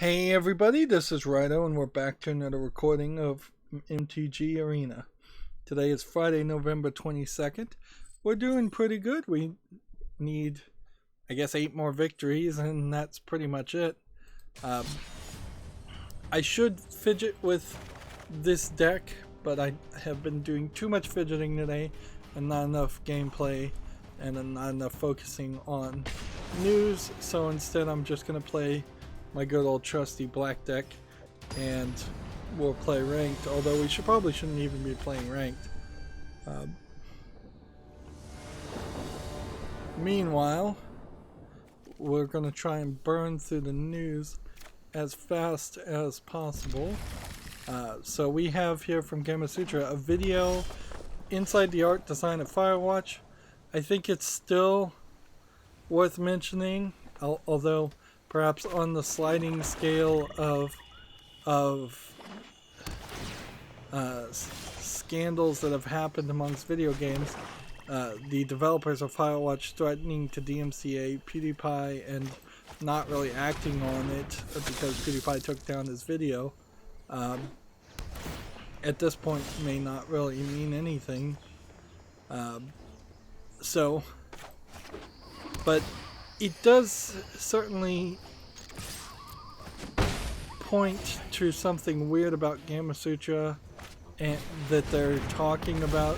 Hey everybody, this is Rydo and we're back to another recording of MTG Arena. Today is Friday, November 22nd. We're doing pretty good. We need, I guess, 8 more victories and that's pretty much it. I should fidget with this deck, but I have been doing too much fidgeting today and not enough gameplay and not enough focusing on news, so instead I'm just going to play my good old trusty black deck and we'll play ranked, although we probably shouldn't even be playing ranked. Meanwhile, we're going to try and burn through the news as fast as possible. So we have here from Gamasutra a video inside the art design of Firewatch. I think it's still worth mentioning, although perhaps on the sliding scale of scandals that have happened amongst video games, the developers of Firewatch threatening to DMCA PewDiePie and not really acting on it because PewDiePie took down his video, at this point may not really mean anything. But it does certainly point to something weird about Gamasutra, and that they're talking about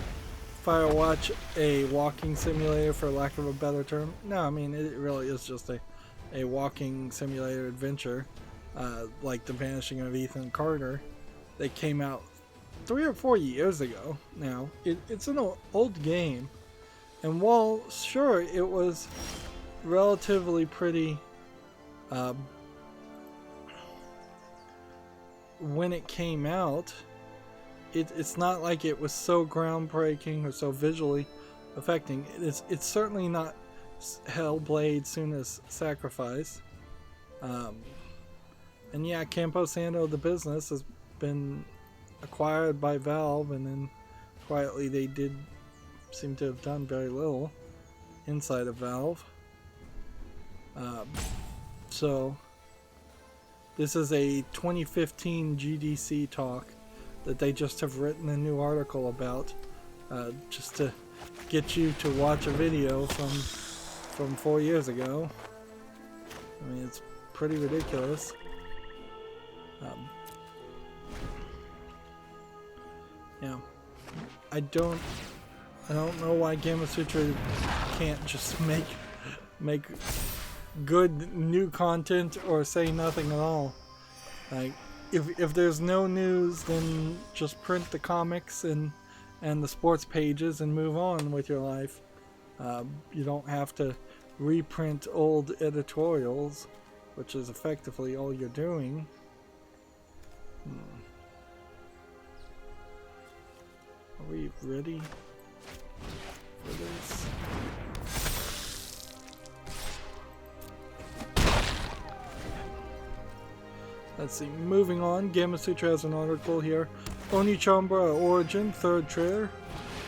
Firewatch a walking simulator, for lack of a better term. No, I mean it really is just a walking simulator adventure, like The Vanishing of Ethan Carter. They came out 3 or 4 years ago now. It's an old game, and while sure it was relatively pretty when it came out, it's not like it was so groundbreaking or so visually affecting. It's certainly not Hellblade Suna's Sacrifice. And yeah, Campo Santo the business has been acquired by Valve, and then quietly they did seem to have done very little inside of Valve. So this is a 2015 GDC talk that they just have written a new article about, just to get you to watch a video from 4 years ago. I mean, it's pretty ridiculous. Yeah, I don't know why Gamasutra can't just make good new content or say nothing at all. Like, if there's no news, then just print the comics and the sports pages and move on with your life. You don't have to reprint old editorials, which is effectively all you're doing. Are we ready for this? Let's see, moving on, Gamasutra has an article here. Onichambra Origin, 3rd trailer.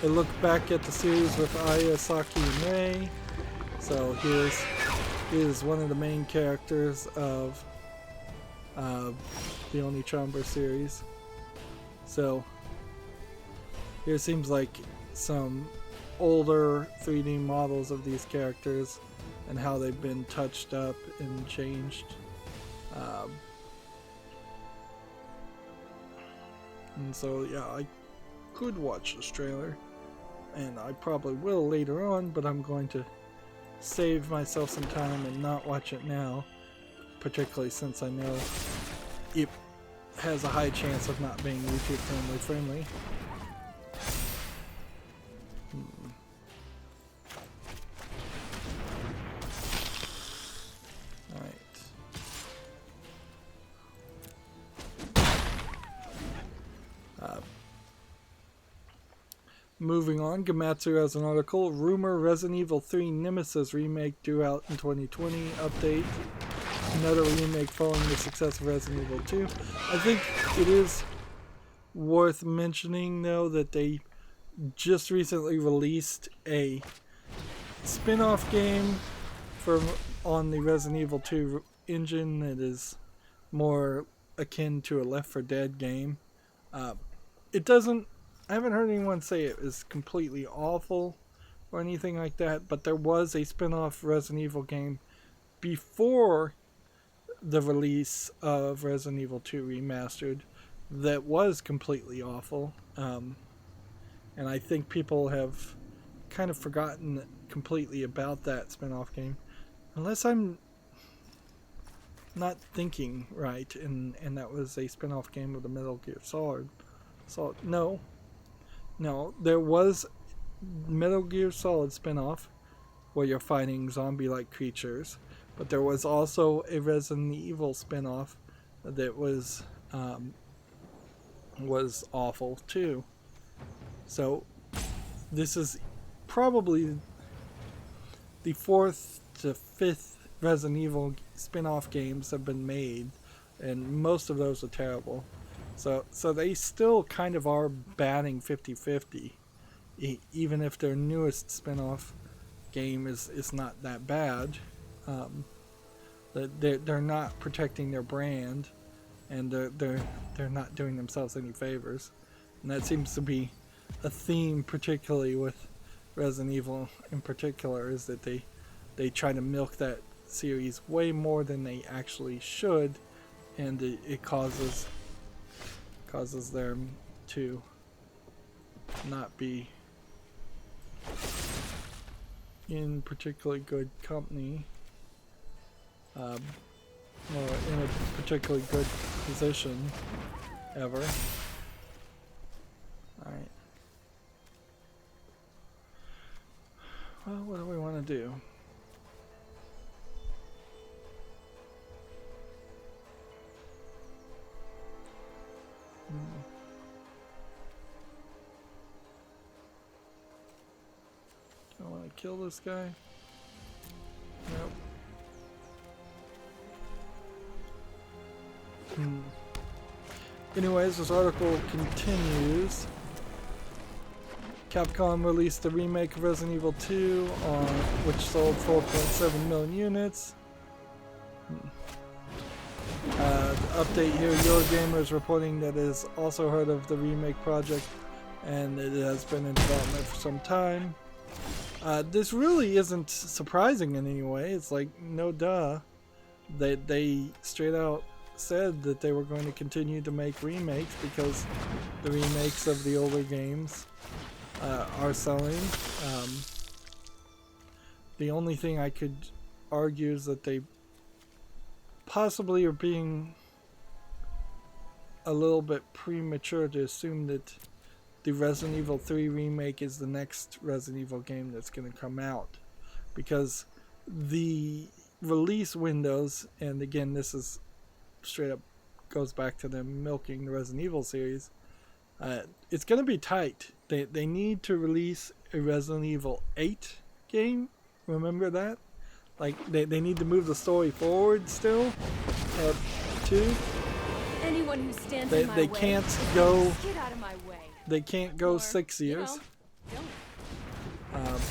A look back at the series with Aya, Saki, and Rei. So here's one of the main characters of the Onichambra series. So here seems like some older 3D models of these characters and how they've been touched up and changed. And so yeah, I could watch this trailer, and I probably will later on, but I'm going to save myself some time and not watch it now, particularly since I know it has a high chance of not being YouTube family friendly. Moving on, Gematsu has an article. Rumor Resident Evil 3 Nemesis remake due out in 2020. Update. Another remake following the success of Resident Evil 2. I think it is worth mentioning, though, that they just recently released a spin-off game on the Resident Evil 2 engine that is more akin to a Left 4 Dead game. It doesn't. I haven't heard anyone say it was completely awful or anything like that, but there was a spin-off Resident Evil game before the release of Resident Evil 2 Remastered that was completely awful. And I think people have kind of forgotten completely about that spin-off game. Unless I'm not thinking right, and that was a spin-off game of the Metal Gear Solid. So, no, there was Metal Gear Solid spin-off where you're fighting zombie-like creatures, but there was also a Resident Evil spin-off that was awful too. So this is probably the 4th to 5th Resident Evil spin-off games have been made, and most of those are terrible. So they still kind of are batting 50-50, even if their newest spin-off game is not that bad. They're not protecting their brand, and they're not doing themselves any favors, and that seems to be a theme, particularly with Resident Evil in particular, is that they try to milk that series way more than they actually should, and it causes them to not be in particularly good company, or in a particularly good position ever. Alright. Well, what do we want to do? Do I want to kill this guy? Nope. Anyways, this article continues. Capcom released the remake of Resident Evil 2, which sold 4.7 million units. The update here, Eurogamer is reporting that it has also heard of the remake project, and it has been in development for some time. This really isn't surprising in any way. It's like, no duh. They straight out said that they were going to continue to make remakes because the remakes of the older games are selling. The only thing I could argue is that they possibly are being a little bit premature to assume that the Resident Evil 3 remake is the next Resident Evil game that's going to come out, because the release windows, and again this is straight up goes back to them milking the Resident Evil series, it's going to be tight. They need to release a Resident Evil 8 game, remember that? Like, they need to move the story forward still, too. Anyone who stands in my they way, can't go. get out of my way. They can't go Or, 6 years don't.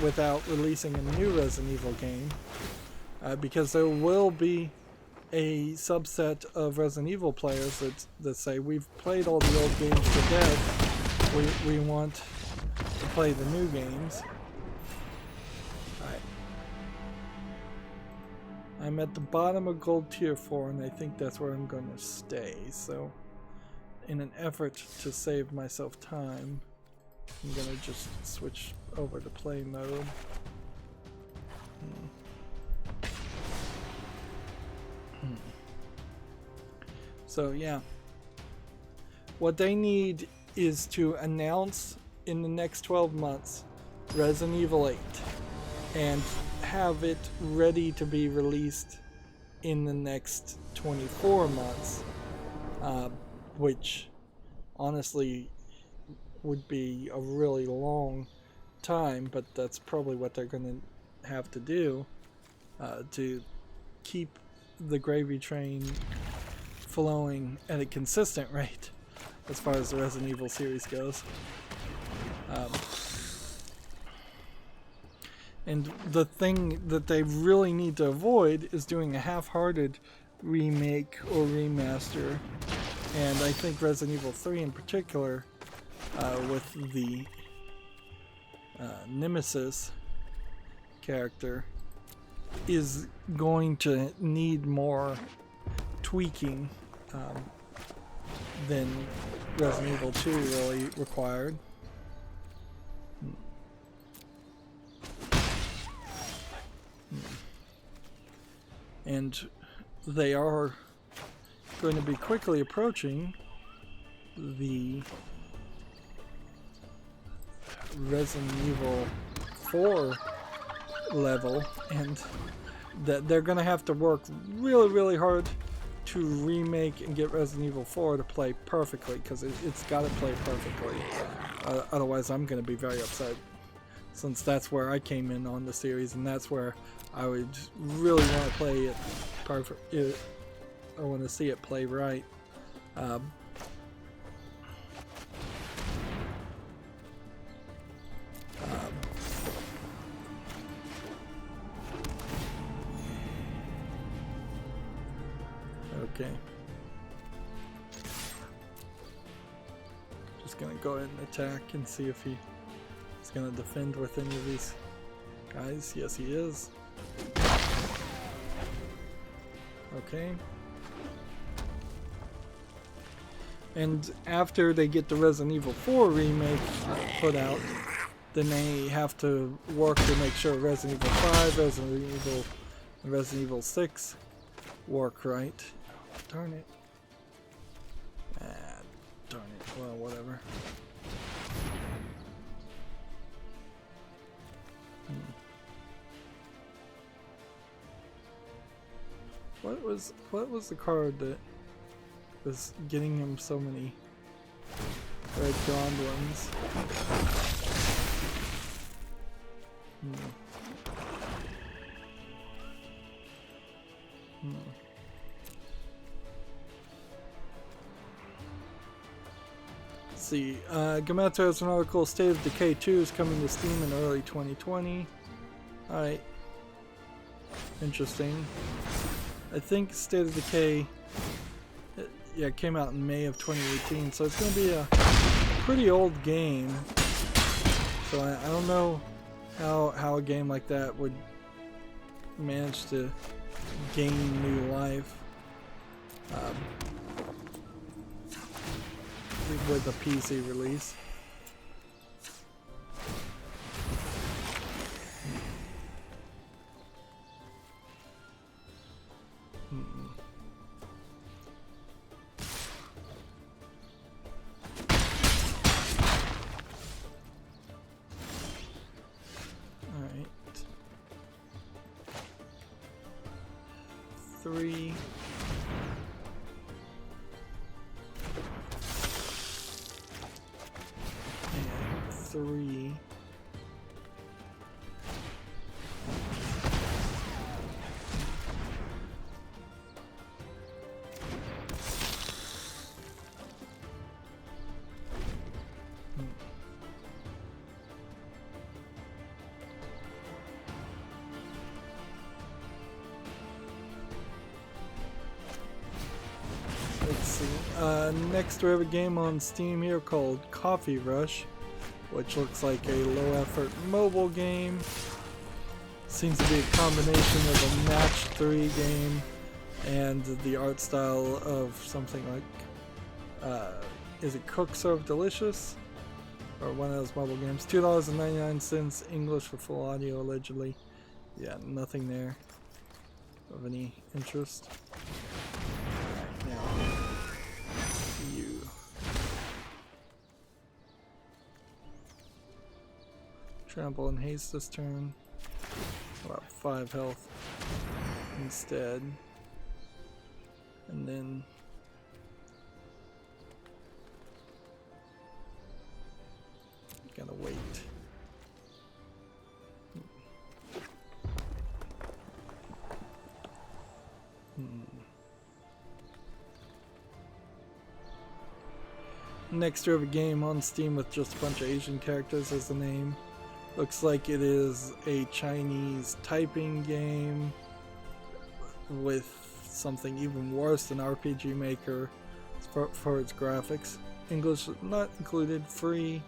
without releasing a new Resident Evil game, because there will be a subset of Resident Evil players that say, we've played all the old games to death, we want to play the new games. Alright. I'm at the bottom of Gold Tier 4, and I think that's where I'm going to stay, so in an effort to save myself time, I'm going to just switch over to play mode. So yeah, what they need is to announce in the next 12 months Resident Evil 8 and have it ready to be released in the next 24 months, which honestly would be a really long time, but that's probably what they're going to have to do to keep the gravy train flowing at a consistent rate as far as the Resident Evil series goes. And the thing that they really need to avoid is doing a half-hearted remake or remaster. And I think Resident Evil 3 in particular, with the Nemesis character, is going to need more tweaking than Resident Evil 2 really required. And they are going to be quickly approaching the Resident Evil 4 level, and that they're going to have to work really hard to remake and get Resident Evil 4 to play perfectly, because it's got to play perfectly. Otherwise I'm going to be very upset, since that's where I came in on the series, and that's where I would really want to play it perfect. I want to see it play right. Okay. Just gonna go ahead and attack and see if he's gonna defend with any of these guys. Yes, he is. Okay. And after they get the Resident Evil 4 remake put out, then they have to work to make sure Resident Evil 5, and Resident Evil 6 work right. Darn it. Darn it. Well, whatever. What was the card that was getting him so many red goblins? Let's see. Gametto has an article. State of Decay 2 is coming to Steam in early 2020. Alright. Interesting. I think State of Decay, it came out in May of 2018, so it's going to be a pretty old game. So I don't know how a game like that would manage to gain new life with a PC release. Three. And three. Let's see. Next we have a game on Steam here called Coffee Rush, which looks like a low-effort mobile game. Seems to be a combination of a match 3 game and the art style of something like, is it Cook Serve Delicious? Or one of those mobile games. $2.99 English for full audio, allegedly. Yeah, nothing there of any interest. Trample and haste this turn. About 5 health instead. And then gotta wait. Next we have a game on Steam with just a bunch of Asian characters as the name. Looks like it is a Chinese typing game with something even worse than RPG Maker for its graphics. English not included, free,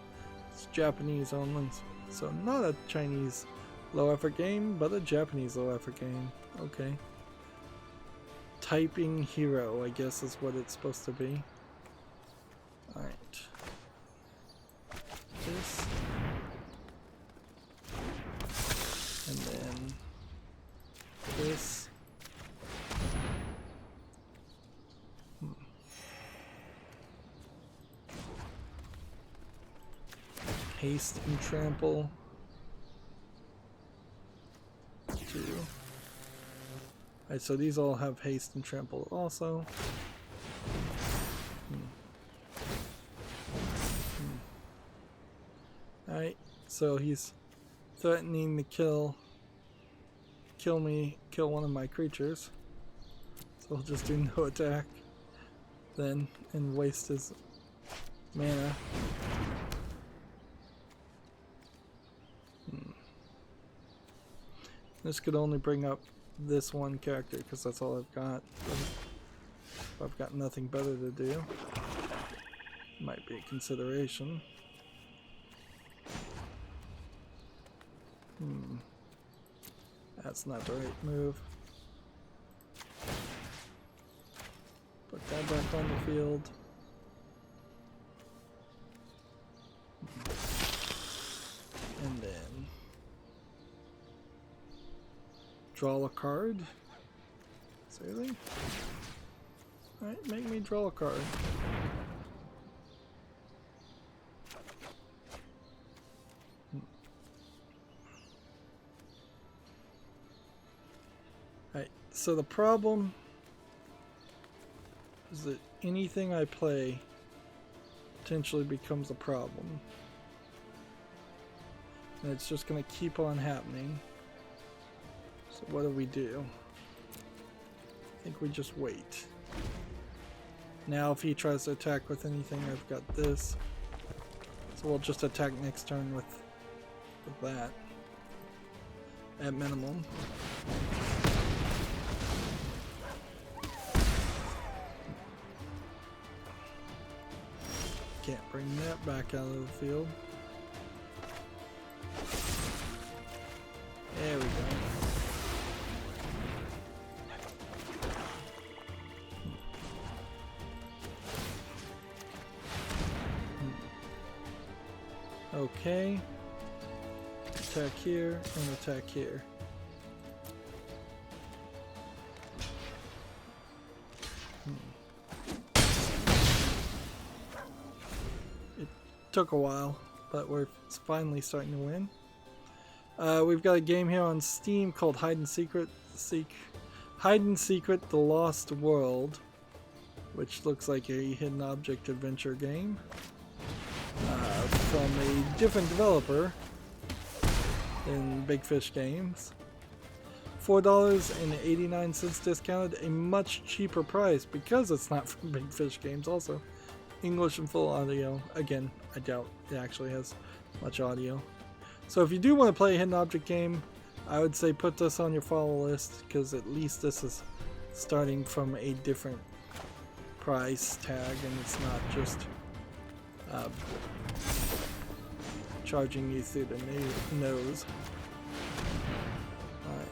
it's Japanese only. So not a Chinese low effort game, but a Japanese low effort game. Okay. Typing hero, I guess is what it's supposed to be. Alright. This. And then this. Haste and trample. 2. Alright, so these all have haste and trample also. Alright, so he's threatening to kill one of my creatures. So he'll just do no attack then and waste his mana. This could only bring up this one character because that's all I've got. But if I've got nothing better to do, might be a consideration. That's not the right move. Put that back on the field. And then draw a card. Seriously? Alright, make me draw a card. Alright, so the problem is that anything I play potentially becomes a problem. And it's just going to keep on happening. So what do? I think we just wait. Now if he tries to attack with anything, I've got this. So we'll just attack next turn with that. At minimum. Can't bring that back out of the field. There we go. Okay. Attack here and attack here. It took a while, but we're finally starting to win. We've got a game here on Steam called Hide and Secret, The Lost World, which looks like a hidden object adventure game from a different developer than Big Fish Games. $4.89 discounted, a much cheaper price because it's not from Big Fish Games. Also, English and full audio. Again, I doubt it actually has much audio. So if you do want to play a hidden object game, I would say put this on your follow list because at least this is starting from a different price tag and it's not just charging you through the nose. Alright.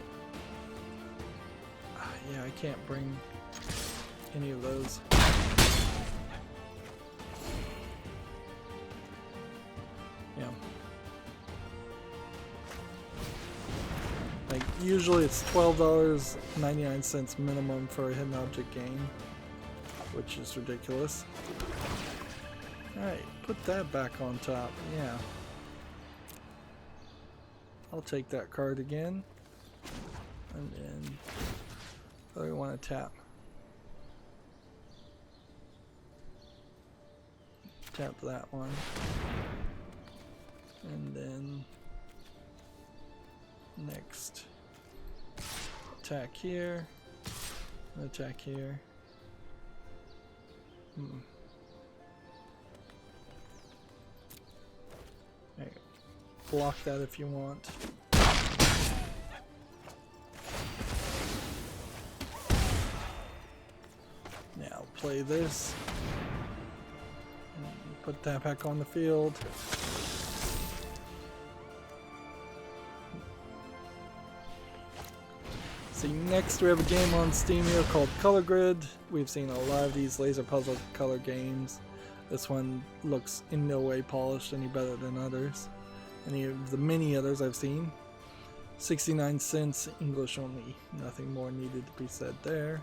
Yeah, I can't bring any of those. Yeah. Like, usually it's $12.99 minimum for a hidden object game, which is ridiculous. Alright, put that back on top, yeah. I'll take that card again. And then, what do we want to tap? Tap that one. And then, next, attack here, attack here. Right. Block that if you want. play this. And put that back on the field. See, next we have a game on Steam here called Color Grid. We've seen a lot of these laser puzzle color games. This one looks in no way polished any better than others. Any of the many others I've seen. 69 cents, English only. Nothing more needed to be said there.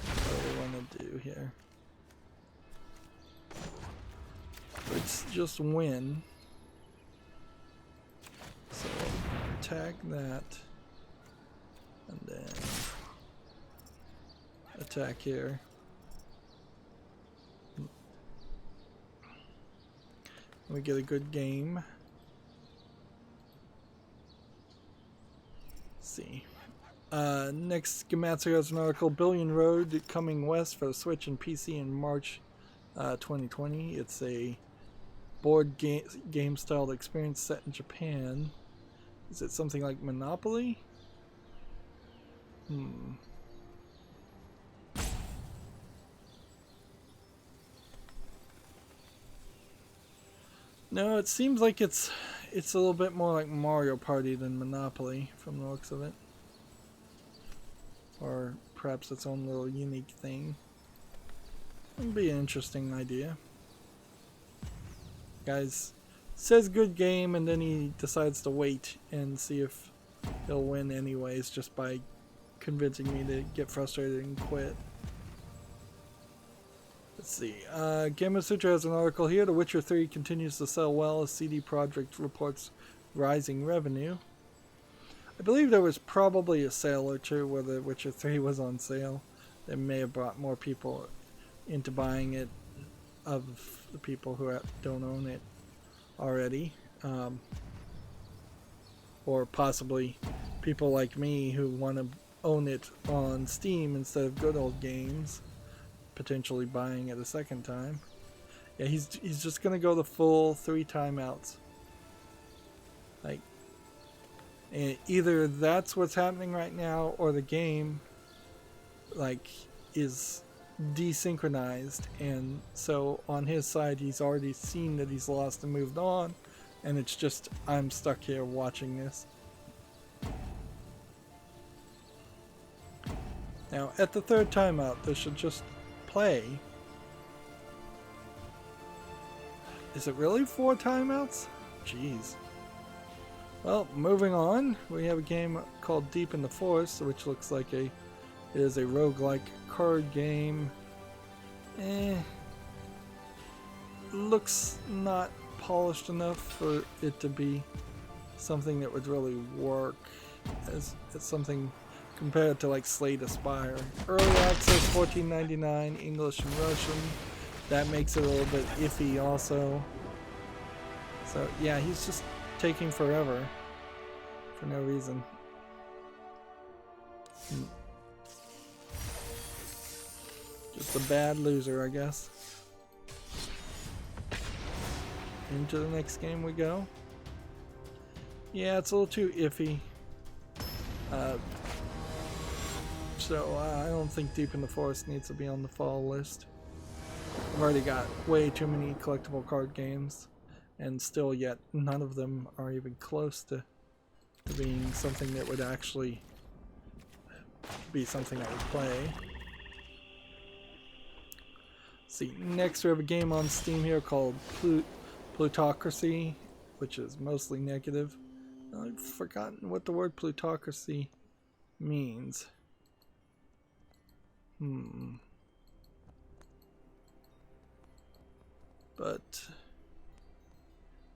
What do we want to do here? Let's just win. So attack that, and then attack here. We get a good game. Let's see. Next, Gematsu has an article, Billion Road coming west for the Switch and PC in March 2020. It's a board game styled experience set in Japan. Is it something like Monopoly? No, it seems like it's a little bit more like Mario Party than Monopoly from the looks of it. Or perhaps its own little unique thing. It'd be an interesting idea. Guys says good game, and then he decides to wait and see if he'll win anyways, just by convincing me to get frustrated and quit. Let's see. Gamma Sutra has an article here. The Witcher 3 continues to sell well as CD Projekt reports rising revenue. I believe there was probably a sale or two where The Witcher 3 was on sale. That may have brought more people into buying it, of the people who don't own it already, or possibly people like me who want to own it on Steam instead of good old games, potentially buying it a second time. Yeah, he's just gonna go the full 3 timeouts. Like, and either that's what's happening right now, or the game like is desynchronized, and so on his side he's already seen that he's lost and moved on, and it's just I'm stuck here watching this. Now at the 3rd timeout this should just play. Is it really 4 timeouts? Jeez. Well, moving on, we have a game called Deep in the Forest, which looks like it is a roguelike card game. Looks not polished enough for it to be something that would really work as something compared to like Slay the Spire. Early access, $14.99, English and Russian. That makes it a little bit iffy also. So yeah, he's just taking forever for no reason. Just a bad loser, I guess. Into the next game we go. Yeah, it's a little too iffy. So I don't think Deep in the Forest needs to be on the fall list. I've already got way too many collectible card games, and still yet none of them are even close to being something that would actually be something I would play. See, next we have a game on Steam here called Plutocracy, which is mostly negative. I've forgotten what the word plutocracy means. But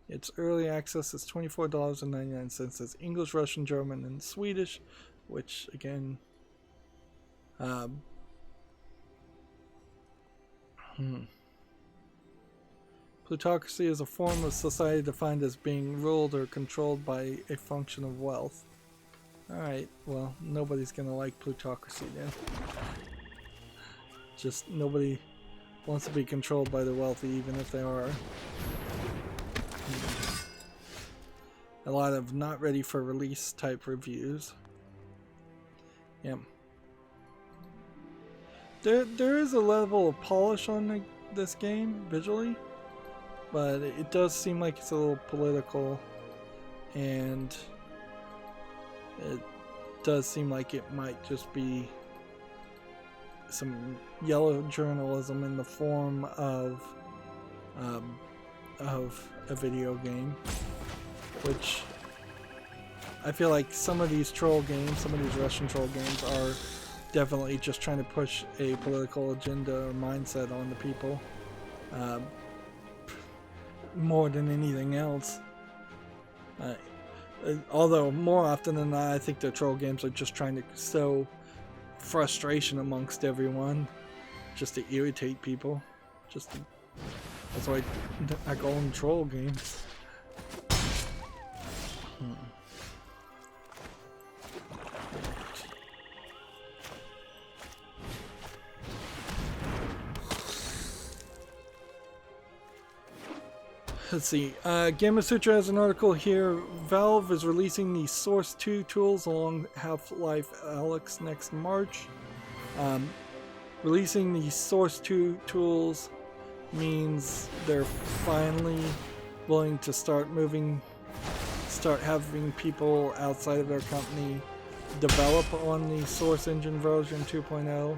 its early access is $24.99. It's English, Russian, German, and Swedish, which again, plutocracy is a form of society defined as being ruled or controlled by a function of wealth. Alright, well, nobody's gonna like plutocracy then. Just nobody wants to be controlled by the wealthy, even if they are. A lot of not ready for release type reviews. Yeah. There is a level of polish on this game visually, but it does seem like it's a little political, and it does seem like it might just be some yellow journalism in the form of a video game, which I feel like some of these troll games, some of these Russian troll games are definitely just trying to push a political agenda or mindset on the people, more than anything else. Although more often than not, I think the troll games are just trying to sow frustration amongst everyone, just to irritate people. That's why I call them troll games. Let's see. Gamasutra has an article here. Valve is releasing the Source 2 tools along Half-Life Alyx next March. Releasing the Source 2 tools means they're finally willing to start having people outside of their company develop on the Source Engine version 2.0,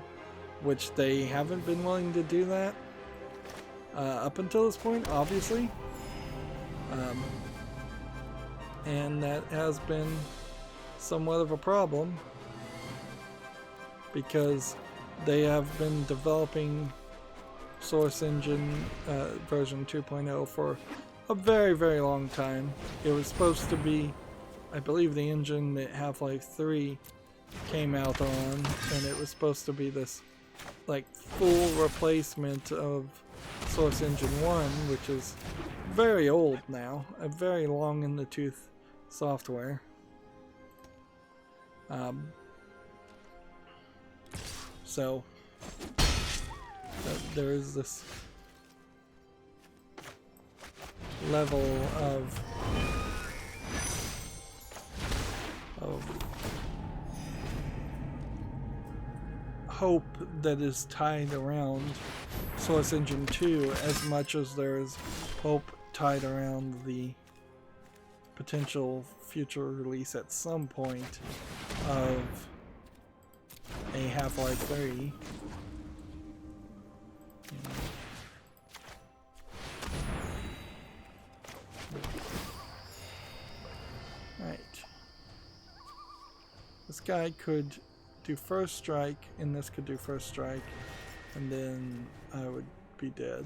which they haven't been willing to do that up until this point, obviously. And that has been somewhat of a problem because they have been developing Source Engine version 2.0 for a very, very long time. It was supposed to be, I believe, the engine that Half-Life 3 came out on, and it was supposed to be this like full replacement of Source Engine 1, which is very old now, a very long in the tooth software. So there is this level of hope that is tied around Source Engine 2 as much as there is hope tied around the potential future release at some point of a Half-Life 3. Right. This guy could do first strike, and this could do first strike, and then I would be dead.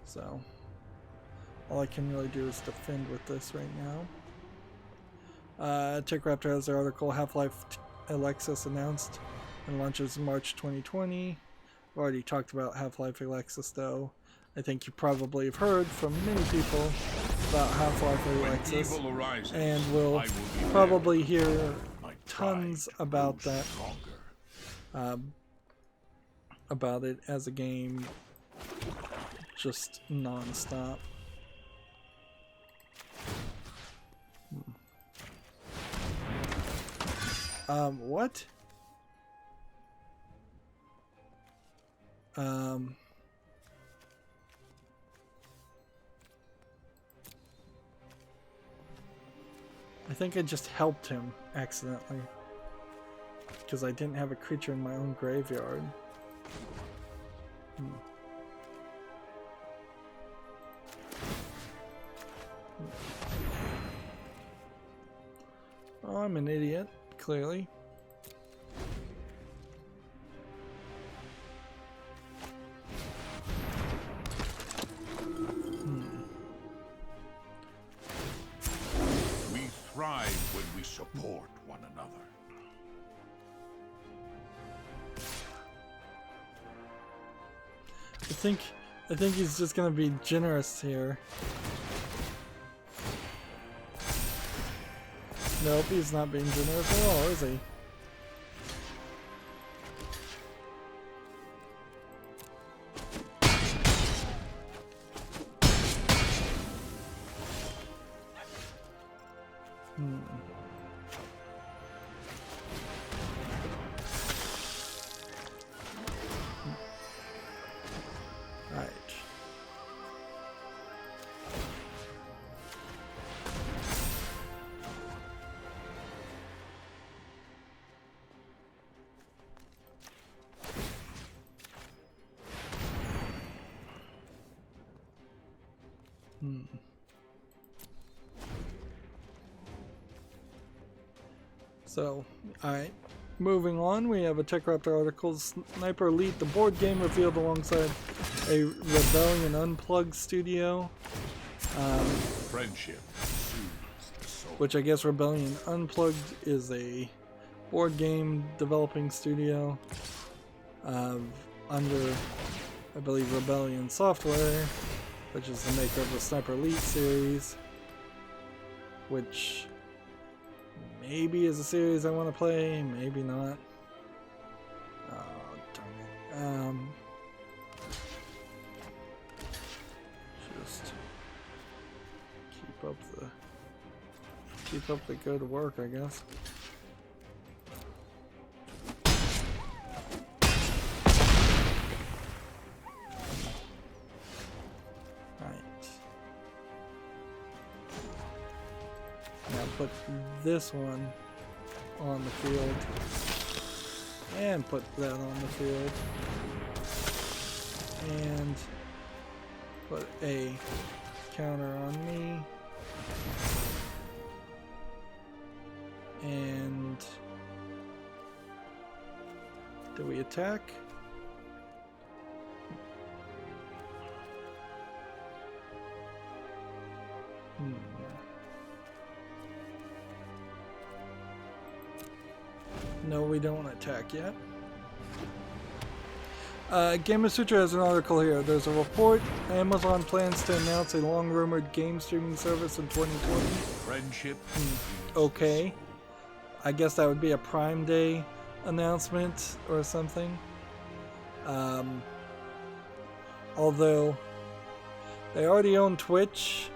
So all I can really do is defend with this right now. TechRaptor has their article, Half-Life Alexis announced and launches in March 2020. I've already talked about Half-Life Alexis though. I think you probably have heard from many people about Half-Life Alexis, and will probably hear tons about that, about it as a game, just non-stop. What? I think I just helped him accidentally because I didn't have a creature in my own graveyard. Oh, I'm an idiot, clearly. We thrive when we support one another. I think he's just gonna be generous here. Nope, he's not being generous at all, is he? So, alright. Moving on, we have a TechRaptor article. Sniper Elite, the board game revealed alongside a Rebellion Unplugged studio. Friendship soothes the soul. Which I guess Rebellion Unplugged is a board game developing studio under, I believe, Rebellion Software, which is the maker of the Sniper Elite series, which maybe is a series I want to play, maybe not. Oh, darn it. Just keep up the good work, I guess. Put this one on the field and put that on the field and put a counter on me and do we attack? No, we don't attack yet. Gamasutra has an article here. There's a report. Amazon plans to announce a long-rumored game streaming service in 2020. Friendship. Okay. I guess that would be a Prime Day announcement or something. Although they already own Twitch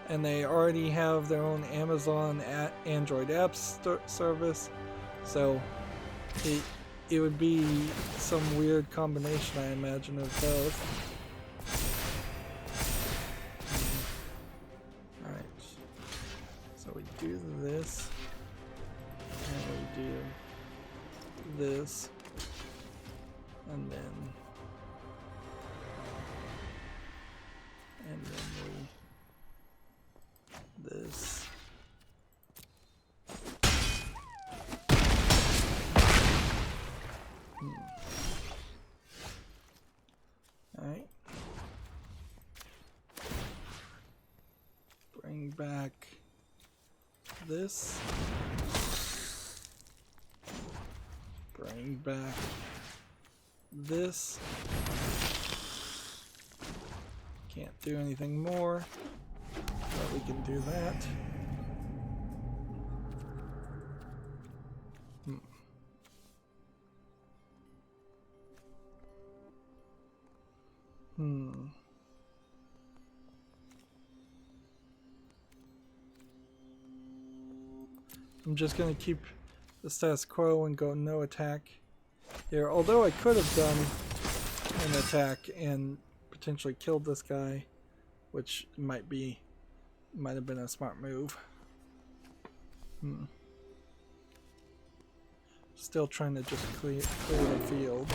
and they already have their own Amazon Android app service. So it would be some weird combination, I imagine, of both. Alright. So we do this. And we do this. And then we this. Alright. Bring back this. Bring back this. Can't do anything more, but we can do that. I'm just gonna keep the status quo and go no attack here. Although I could have done an attack and potentially killed this guy, which might have been a smart move. Still trying to just clear the field.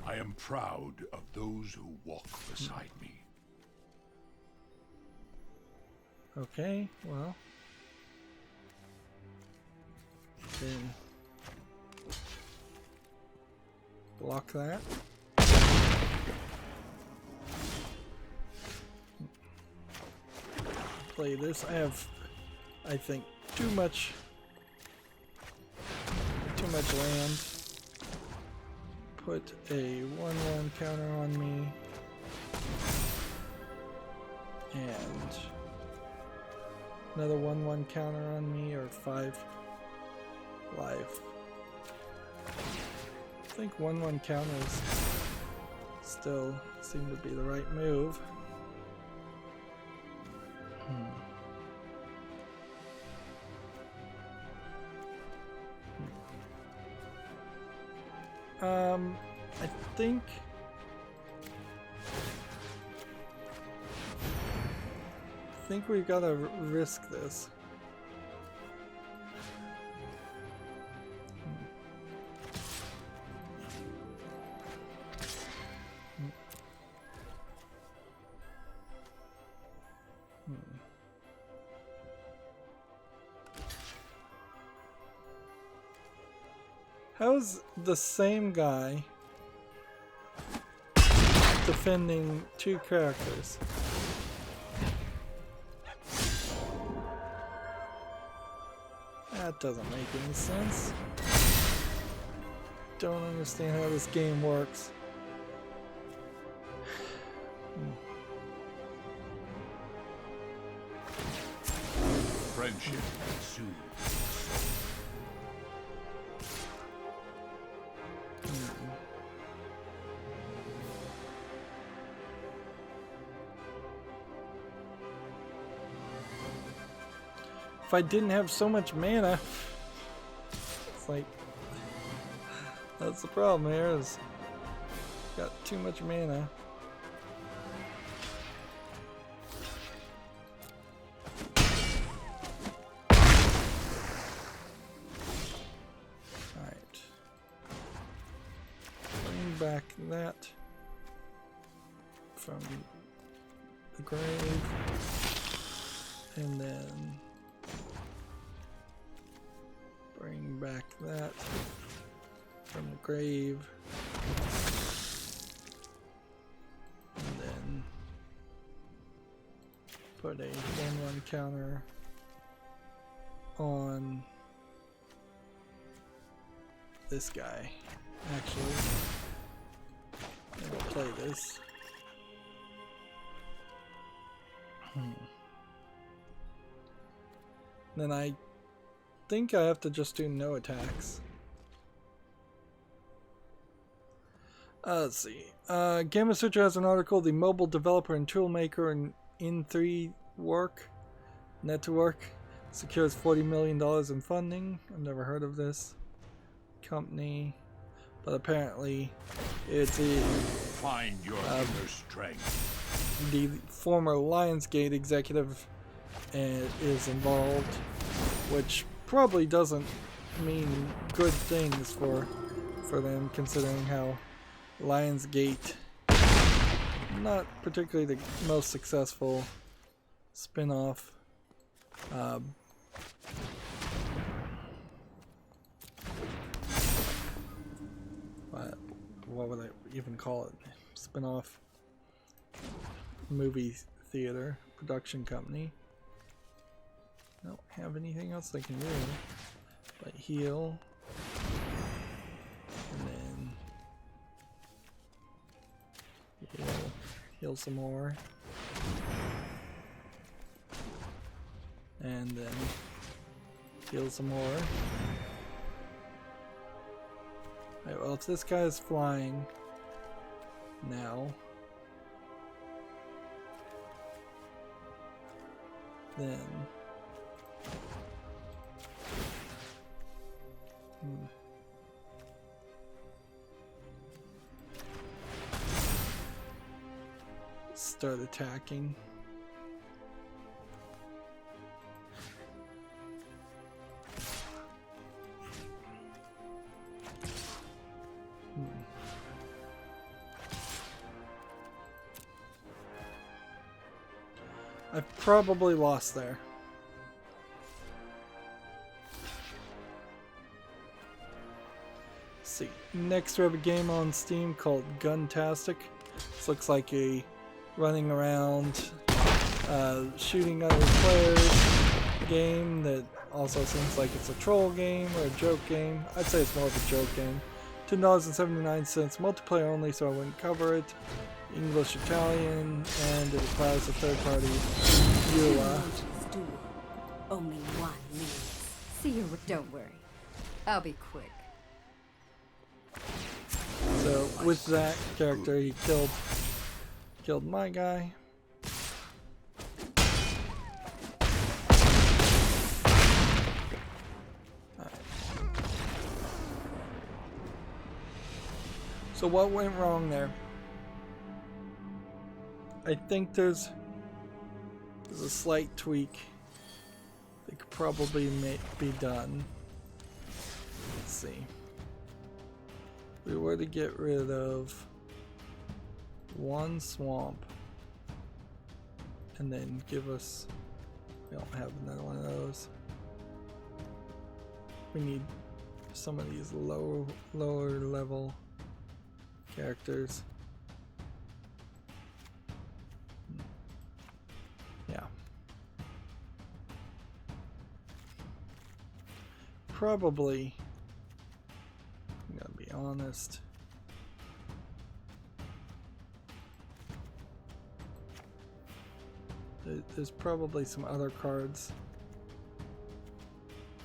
I am proud of those who walk beside me. Okay, well. Then block that. Play this. I have, I think, too much land. Put a 1/1 counter on me. And another 1/1 counter on me, or 5 life. I think 1/1 counters still seem to be the right move. I think we've got to risk this. How's the same guy defending two characters? That doesn't make any sense. Don't understand how this game works. Friendship soon. If I didn't have so much mana, it's like that's the problem here. Is got too much mana. Alright. Bring back that from the grave. And then bring back that from the grave. And then put a 1/1 counter on this guy. Actually, I'll play this. Then I think I have to just do no attacks. Let's see. Gamma Sutra has an article, the mobile developer and toolmaker and in3 network secures $40 million in funding. I've never heard of this company, but apparently it's Find your inner strength. the former Lionsgate executive is involved, which probably doesn't mean good things for them, considering how Lionsgate, not particularly the most successful spin-off. What would I even call it? Spin-off movie theater production company. I don't have anything else they can do but heal, and then heal some more, and then heal some more. Alright, well, if this guy is flying now, then start attacking. I've probably lost there. Let's see. Next we have a game on Steam called Guntastic. This looks like a running around, shooting other players game that also seems like it's a troll game or a joke game. I'd say it's more of a joke game. $2.79, multiplayer only, so I wouldn't cover it. English, Italian, and it requires a third-party EULA. Only 1 minute. See you. Don't worry, I'll be quick. So with that character, he killed my guy. So what went wrong there? I think there's a slight tweak that could probably be done. Let's see. If we were to get rid of one swamp and then give us, we don't have another one of those. We need some of these lower level characters. Yeah. Probably, I'm gonna be honest. There's probably some other cards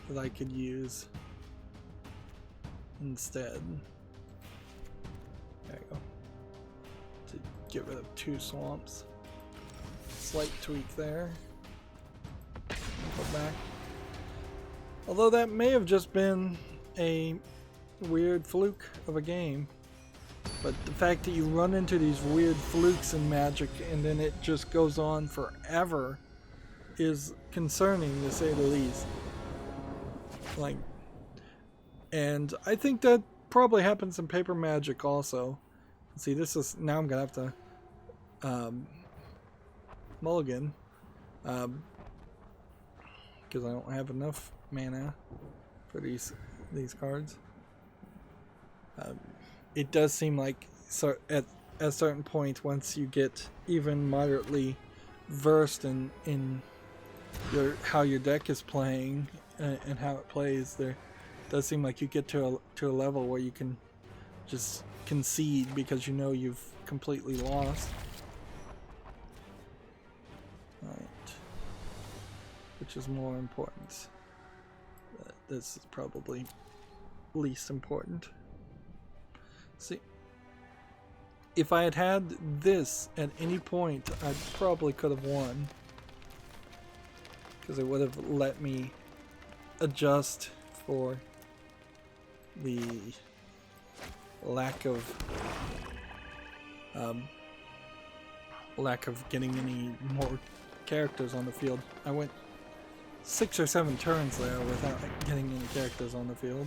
that I could use instead. There you go. To get rid of 2 swamps. Slight tweak there. Go back. Although that may have just been a weird fluke of a game. But the fact that you run into these weird flukes in Magic and then it just goes on forever is concerning, to say the least. Like, and I think that probably happens in Paper Magic also. See, this is, now I'm gonna have to mulligan because I don't have enough mana for these cards. It does seem like at a certain point, once you get even moderately versed in how your deck is playing and how it plays, there does seem like you get to a level where you can just concede because you know you've completely lost. Right. Which is more important? This is probably least important. See, if I had had this at any point, I probably could have won. Because it would have let me adjust for the lack of getting any more characters on the field. I went 6 or 7 turns there without getting any characters on the field.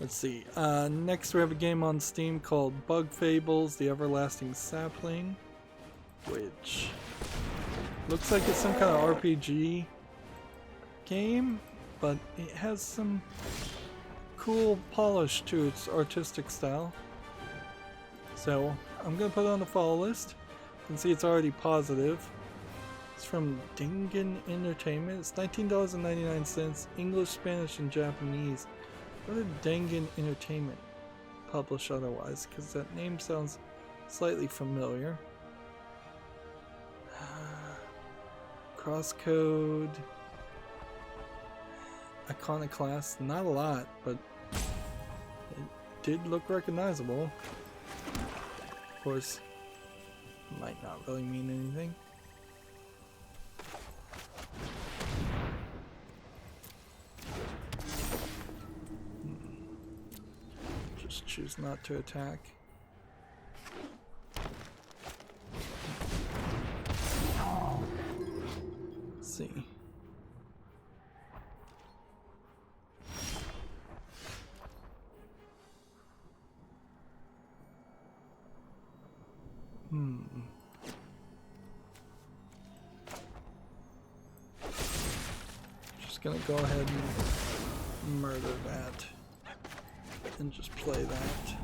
Let's see. Next we have a game on Steam called Bug Fables: The Everlasting Sapling, which looks like it's some kind of RPG game, but it has some cool polish to its artistic style. So I'm gonna put it on the follow list. You can see it's already positive. It's from Dingen Entertainment. It's $19.99, English, Spanish, and Japanese. What did Dingen Entertainment publish otherwise? Because that name sounds slightly familiar. Crosscode. Iconoclast. Not a lot, but it did look recognizable. Of course, might not really mean anything. Just choose not to attack. Let's see. Just gonna go ahead and murder that and just play that.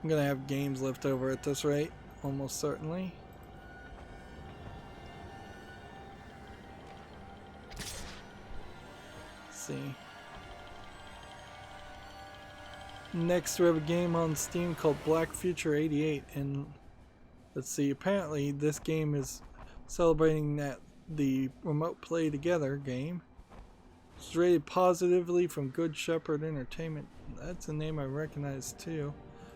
I'm gonna have games left over at this rate, almost certainly. Let's see. Next we have a game on Steam called Black Future 88, and let's see, apparently this game is celebrating that the Remote Play Together game. It's rated positively from Good Shepherd Entertainment. That's a name I recognize too.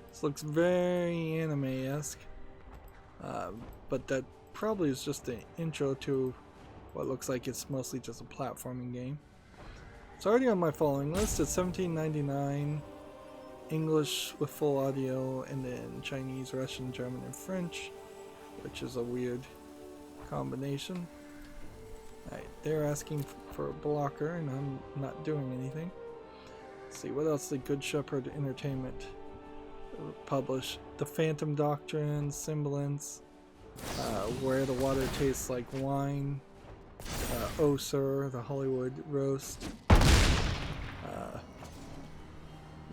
This looks very anime-esque, but that probably is just the intro to what looks like it's mostly just a platforming game. It's already on my following list. It's $17.99, English with full audio, and then Chinese, Russian, German, and French, which is a weird combination. Alright, they're asking for a blocker, and I'm not doing anything. Let's see, what else did Good Shepherd Entertainment publish? The Phantom Doctrine, Semblance, Where the Water Tastes Like Wine, Oh Sir, the Hollywood Roast.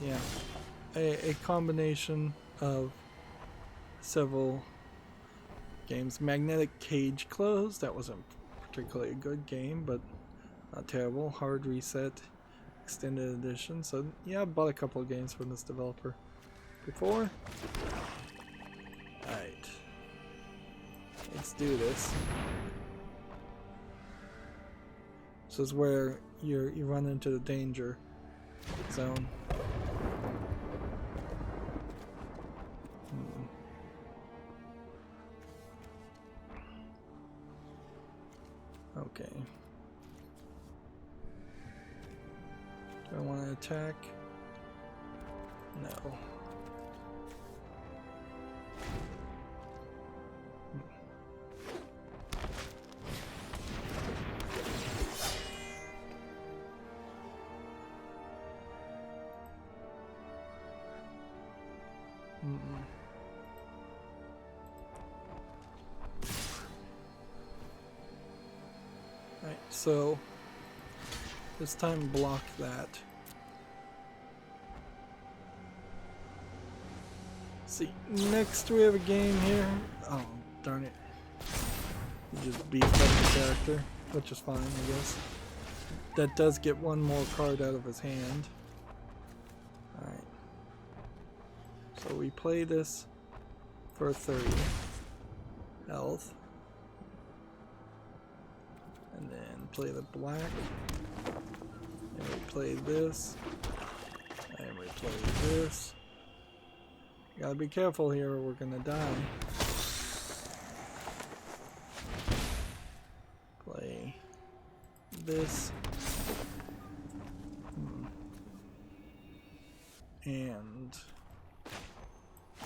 Yeah, a combination of several games. Magnetic Cage Closed, that wasn't particularly a good game, but not terrible. Hard Reset Extended Edition. So yeah, I bought a couple of games from this developer before. Alright, let's do this. This is where you run into the danger zone. Okay. Do I want to attack? No. Right, so this time block that. See, next we have a game here. Oh, darn it. You just beefed up the character, which is fine, I guess. That does get one more card out of his hand. Alright. So we play this for 30 health. And then play the black. And we play this. And we play this. Gotta be careful here or we're gonna die. Play this. And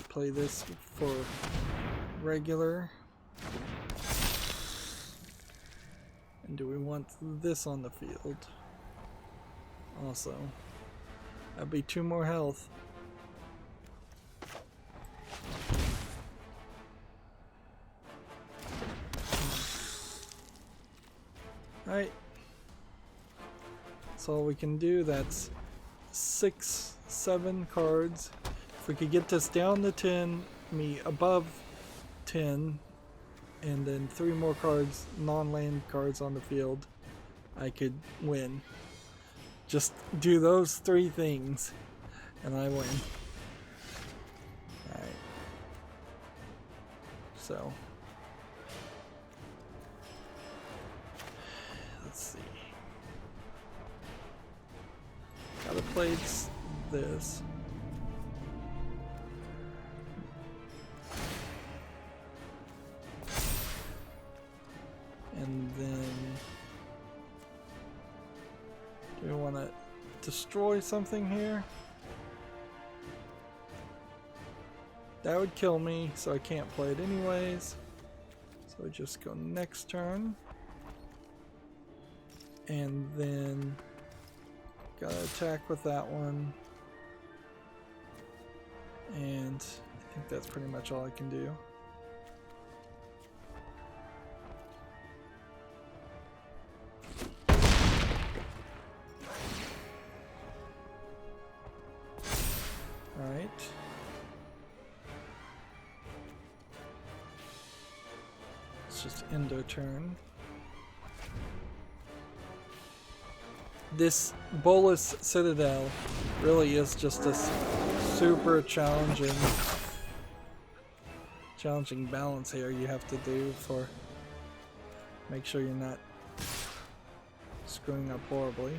play this for regular. And do we want this on the field? Also. That'd be 2 more health. Alright. That's all we can do. That's 6, 7 cards. If we could get this down to 10, above 10, and then 3 more cards, non-land cards on the field, I could win. Just do those 3 things, and I win. Alright. So. Let's see. Gotta play this. And then do we want to destroy something here? That would kill me, so I can't play it anyways. So we just go next turn. And then gotta attack with that one. And I think that's pretty much all I can do. Alright. Let's just end our turn. This Bolus Citadel really is just a super challenging balance here you have to do for make sure you're not screwing up horribly.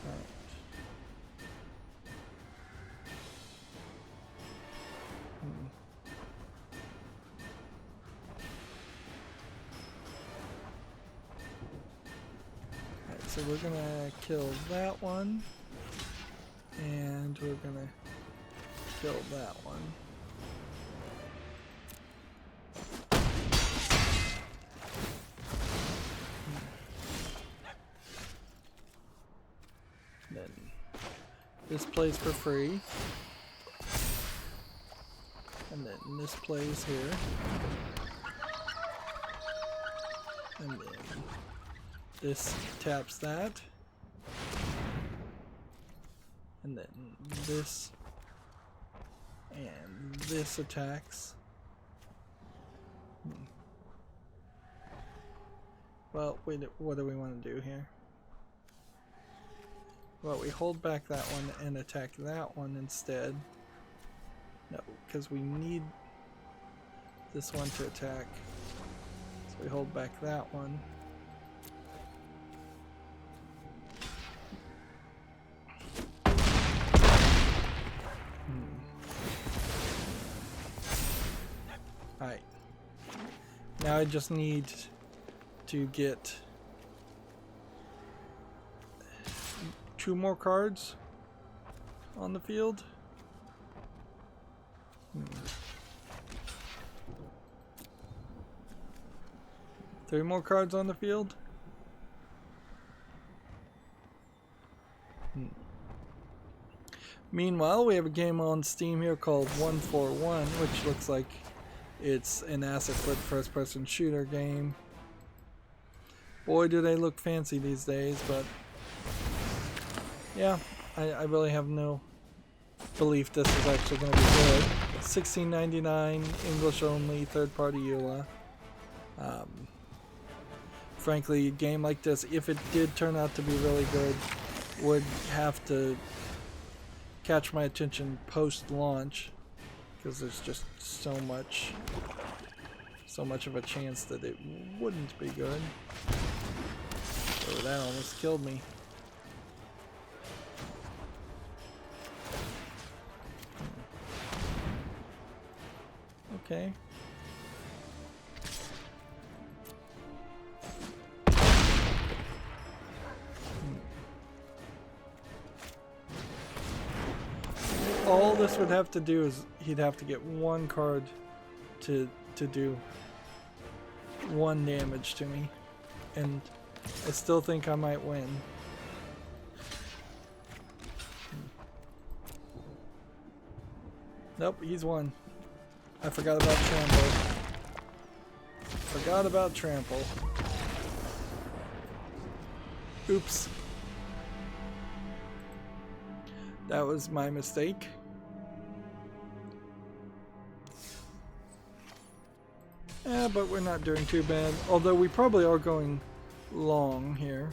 Alright. So we're gonna kill that one, and we're gonna kill that one. This plays for free. And then this plays here. And then this taps that. And then this and this attacks. Well, wait, what do we want to do here? Well, we hold back that one and attack that one instead. No, because we need this one to attack. So we hold back that one. Alright. Now I just need to get 2 more cards on the field. 3 more cards on the field. Meanwhile, we have a game on Steam here called 141, which looks like it's an asset-flipped first-person shooter game. Boy, do they look fancy these days, but yeah, I really have no belief this is actually going to be good. $16.99, English only, third-party EULA. Frankly, a game like this, if it did turn out to be really good, would have to catch my attention post-launch, because there's just so much of a chance that it wouldn't be good. Oh, that almost killed me. Okay. All this would have to do is he'd have to get 1 card to do 1 damage to me, and I still think I might win. Nope, he's won. I forgot about Trample. Forgot about Trample. Oops. That was my mistake. Yeah, but we're not doing too bad. Although we probably are going long here.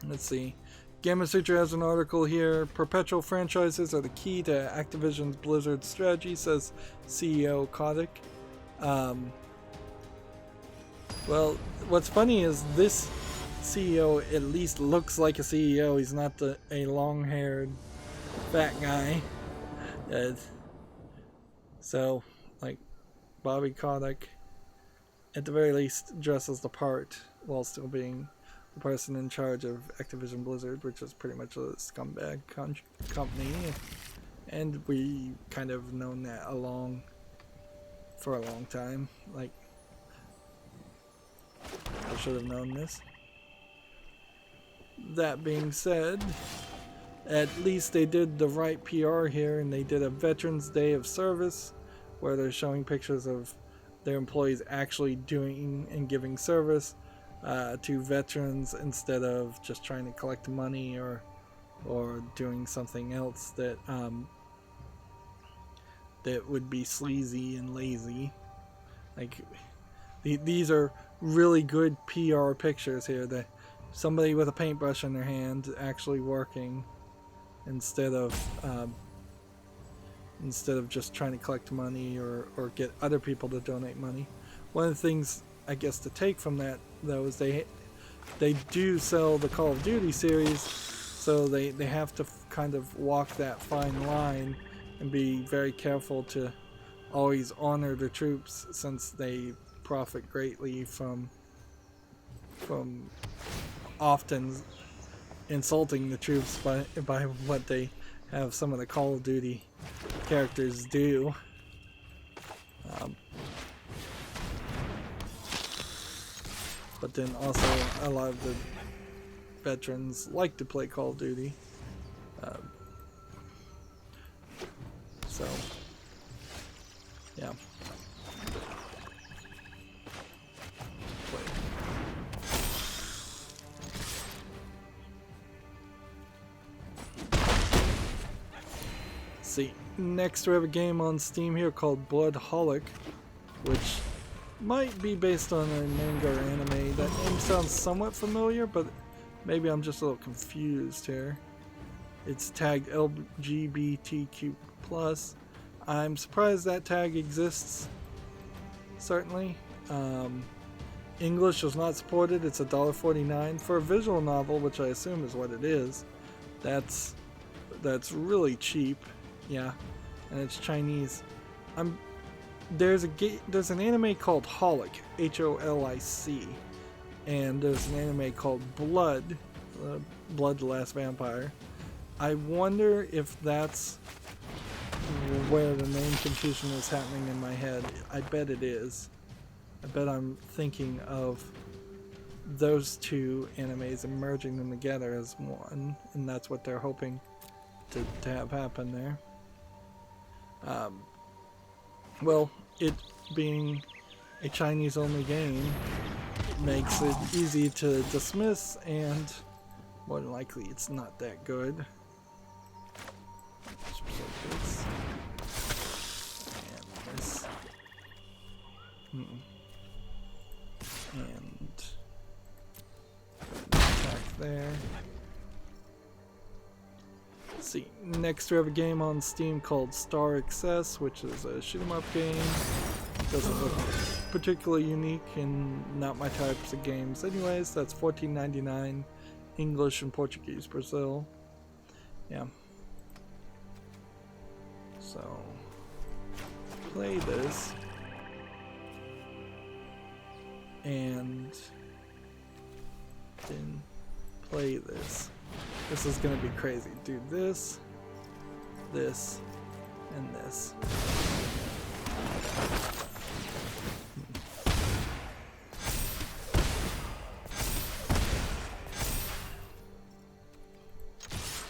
Let's see. Gamasutra has an article here. Perpetual franchises are the key to Activision's Blizzard strategy, says CEO Kotick. Well, what's funny is this CEO at least looks like a CEO. He's not a long-haired fat guy. So, like, Bobby Kotick, at the very least, dresses the part while still being the person in charge of Activision Blizzard, which is pretty much a scumbag company. And we kind of known that for a long time. Like, I should have known this. That being said, at least they did the right PR here, and they did a Veterans Day of Service where they're showing pictures of their employees actually doing and giving service to veterans instead of just trying to collect money or doing something else that that would be sleazy and lazy. Like, these are really good PR pictures here. That somebody with a paintbrush in their hand actually working instead of just trying to collect money or get other people to donate money. One of the things I guess to take from that though is they do sell the Call of Duty series, so they have to kind of walk that fine line and be very careful to always honor the troops, since they profit greatly from often insulting the troops by what they have some of the Call of Duty characters do. But then also a lot of veterans like to play Call of Duty. So, yeah. See, next we have a game on Steam here called Bloodholic, which might be based on a manga or anime. That name sounds somewhat familiar, but maybe I'm just a little confused here. It's tagged LGBTQ+. I'm surprised that tag exists, certainly. English is not supported. It's $1.49 for a visual novel, which I assume is what it is. That's really cheap. Yeah, and it's Chinese. There's an anime called Holic, Holic, and there's an anime called Blood, Blood the Last Vampire. I wonder if that's where the name confusion is happening in my head. I bet it is. I bet I'm thinking of those two animes and merging them together as one, and that's what they're hoping to have happen there. Well, it being a Chinese-only game makes it easy to dismiss, and more than likely it's not that good. Just put this. And this. And attack there. Let's see, next we have a game on Steam called Star Excess, which is a shoot 'em up game. Doesn't look particularly unique and not my types of games. Anyways, that's $14.99, English and Portuguese, Brazil. Yeah. So, play this. And then play this. This is gonna be crazy. Do this, this, and this.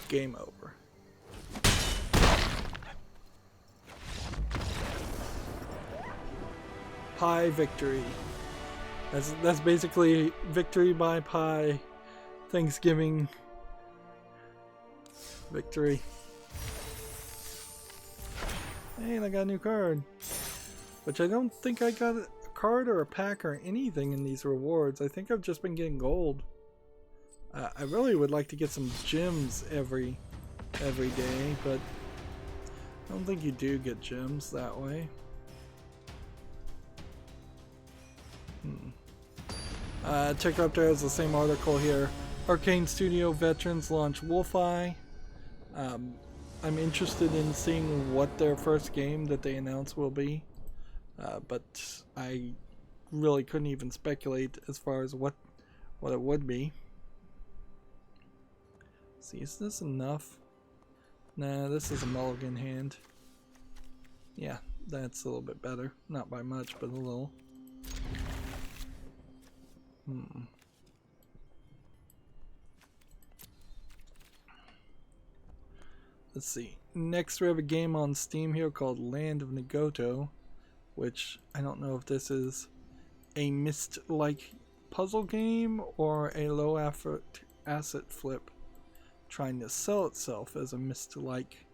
Game over. Pie victory. That's basically victory by pie. Thanksgiving victory. And I got a new card, which I don't think I got a card or a pack or anything in these rewards. I think I've just been getting gold. I really would like to get some gems every day, but I don't think you do get gems that way. Check up there is the same article here. Arcane Studio veterans launch Wolfeye. I'm interested in seeing what their first game that they announce will be, but I really couldn't even speculate as far as what it would be. See, is this enough? Nah, this is a mulligan hand. Yeah, that's a little bit better. Not by much, but a little. Let's see. Next we have a game on Steam here called Land of Nagoto, which I don't know if this is a Myst-like puzzle game or a low effort asset flip trying to sell itself as a Myst-like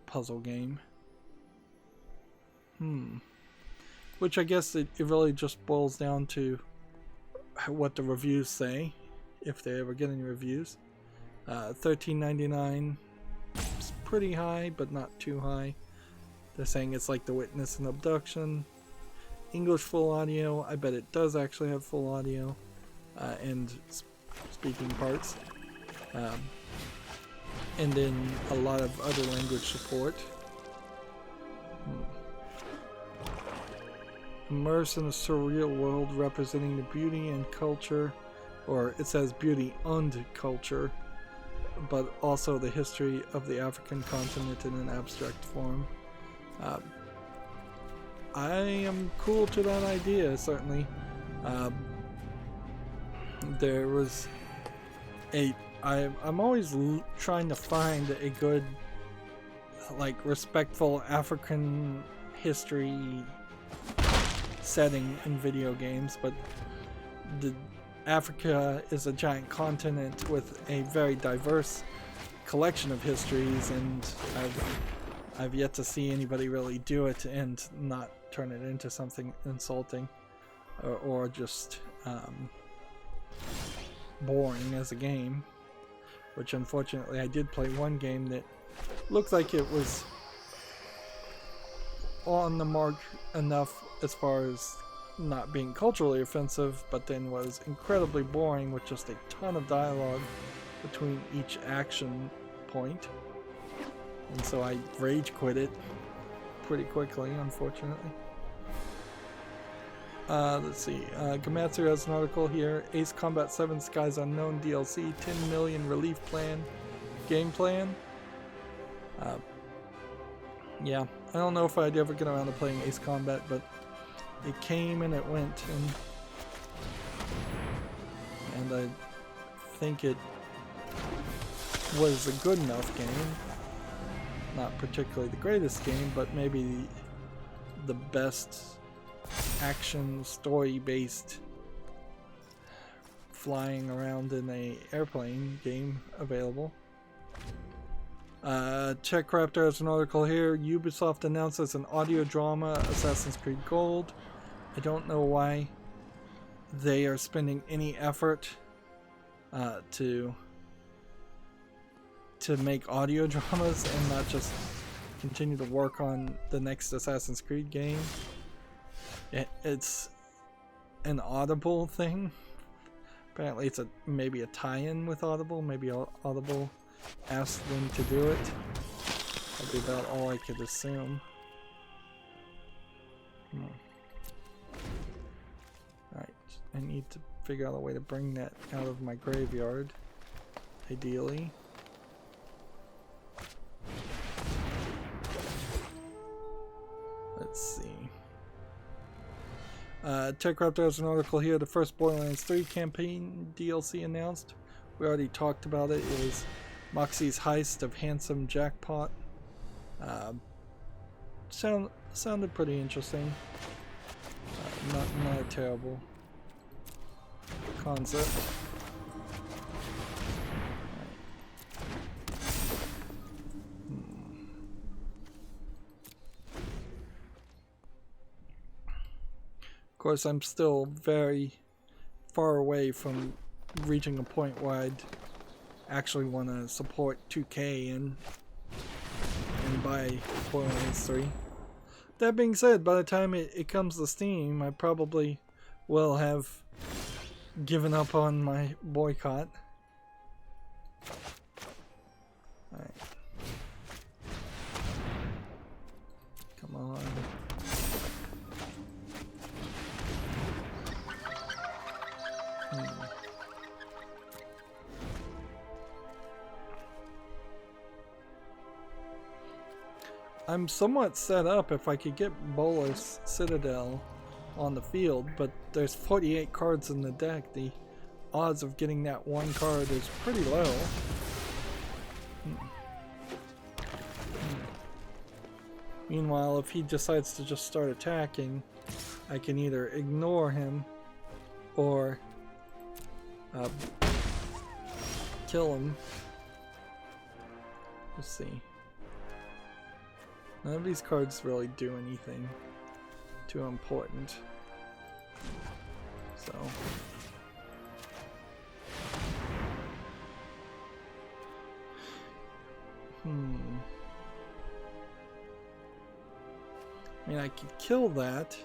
puzzle game. Which I guess it really just boils down to what the reviews say, if they ever get any reviews. $13.99 is pretty high, but not too high. They're saying it's like The Witness and Abduction. English full audio. I bet it does actually have full audio and speaking parts. And then a lot of other language support. Immerse in a surreal world representing the beauty and culture, or it says beauty and culture, but also the history of the African continent in an abstract form. I am cool to that idea, certainly. There was I'm always trying to find a good, like, respectful African history setting in video games, but Africa is a giant continent with a very diverse collection of histories, and I've yet to see anybody really do it and not turn it into something insulting or just boring as a game. Which unfortunately I did play one game that looked like it was on the mark enough as far as not being culturally offensive, but then was incredibly boring with just a ton of dialogue between each action point. And so I rage quit it pretty quickly, unfortunately. Let's see, Gamatsu has an article here. Ace Combat 7 Skies Unknown DLC, 10 million relief plan, game plan. Yeah, I don't know if I'd ever get around to playing Ace Combat, but it came and it went, and I think it was a good enough game. Not particularly the greatest game, but maybe the best action story-based flying around in a airplane game available. Czech Raptor has an article here. Ubisoft announces an audio drama Assassin's Creed Gold. I don't know why they are spending any effort to make audio dramas and not just continue to work on the next Assassin's Creed game. It's an Audible thing. Apparently it's maybe a tie-in with Audible. Maybe Audible asked them to do it. That'd be about all I could assume. Alright, I need to figure out a way to bring that out of my graveyard, ideally. Let's see. Tech Raptor has an article here. The first Borderlands 3 campaign DLC announced. We already talked about it. It was Moxie's Heist of Handsome Jackpot. Sounded pretty interesting. Not a terrible concept. Of course, I'm still very far away from reaching a point where I'd actually want to support 2K and buy Borderlands 3. That being said, by the time it comes to Steam, I probably will have given up on my boycott. Alright. Come on. I'm somewhat set up if I could get Bolus Citadel on the field, but there's 48 cards in the deck. The odds of getting that one card is pretty low. Meanwhile, if he decides to just start attacking, I can either ignore him or kill him. Let's see. None of these cards really do anything too important. So. I mean, I could kill that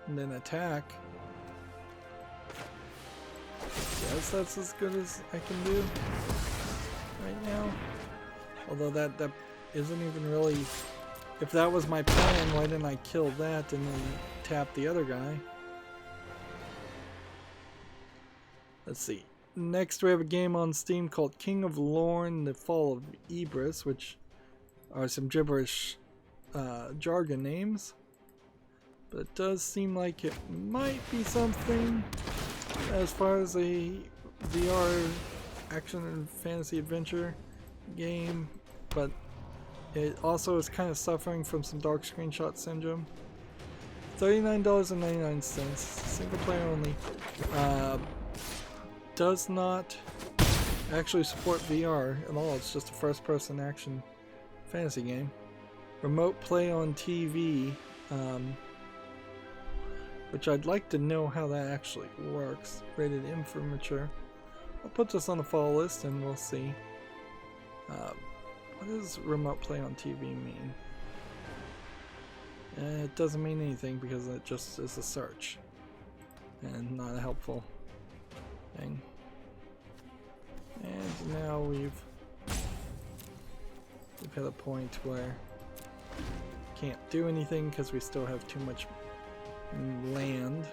and then attack. Guess that's as good as I can do right now. Although that isn't even really... If that was my plan, why didn't I kill that and then tap the other guy? Let's see. Next we have a game on Steam called King of Lorne, The Fall of Ibris, which are some gibberish jargon names. But it does seem like it might be something as far as a VR action and fantasy adventure game, but it also is kind of suffering from some dark screenshot syndrome. $39.99, single player only. Does not actually support VR at all. It's just a first person action fantasy game. Remote play on TV, which I'd like to know how that actually works. Rated M for mature. I'll put this on the follow list and we'll see. What does remote play on TV mean? It doesn't mean anything because it just is a search and not a helpful thing. And now we've hit a point where can't do anything because we still have too much land.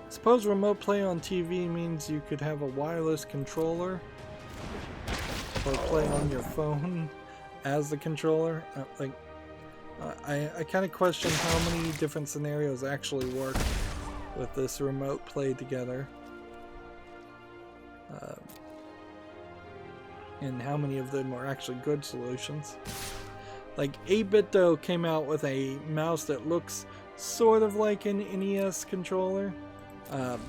Suppose remote play on TV means you could have a wireless controller or play on your phone as the controller. I kind of question how many different scenarios actually work with this remote play together. And how many of them are actually good solutions. Like 8-Bit though came out with a mouse that looks sort of like an NES controller. And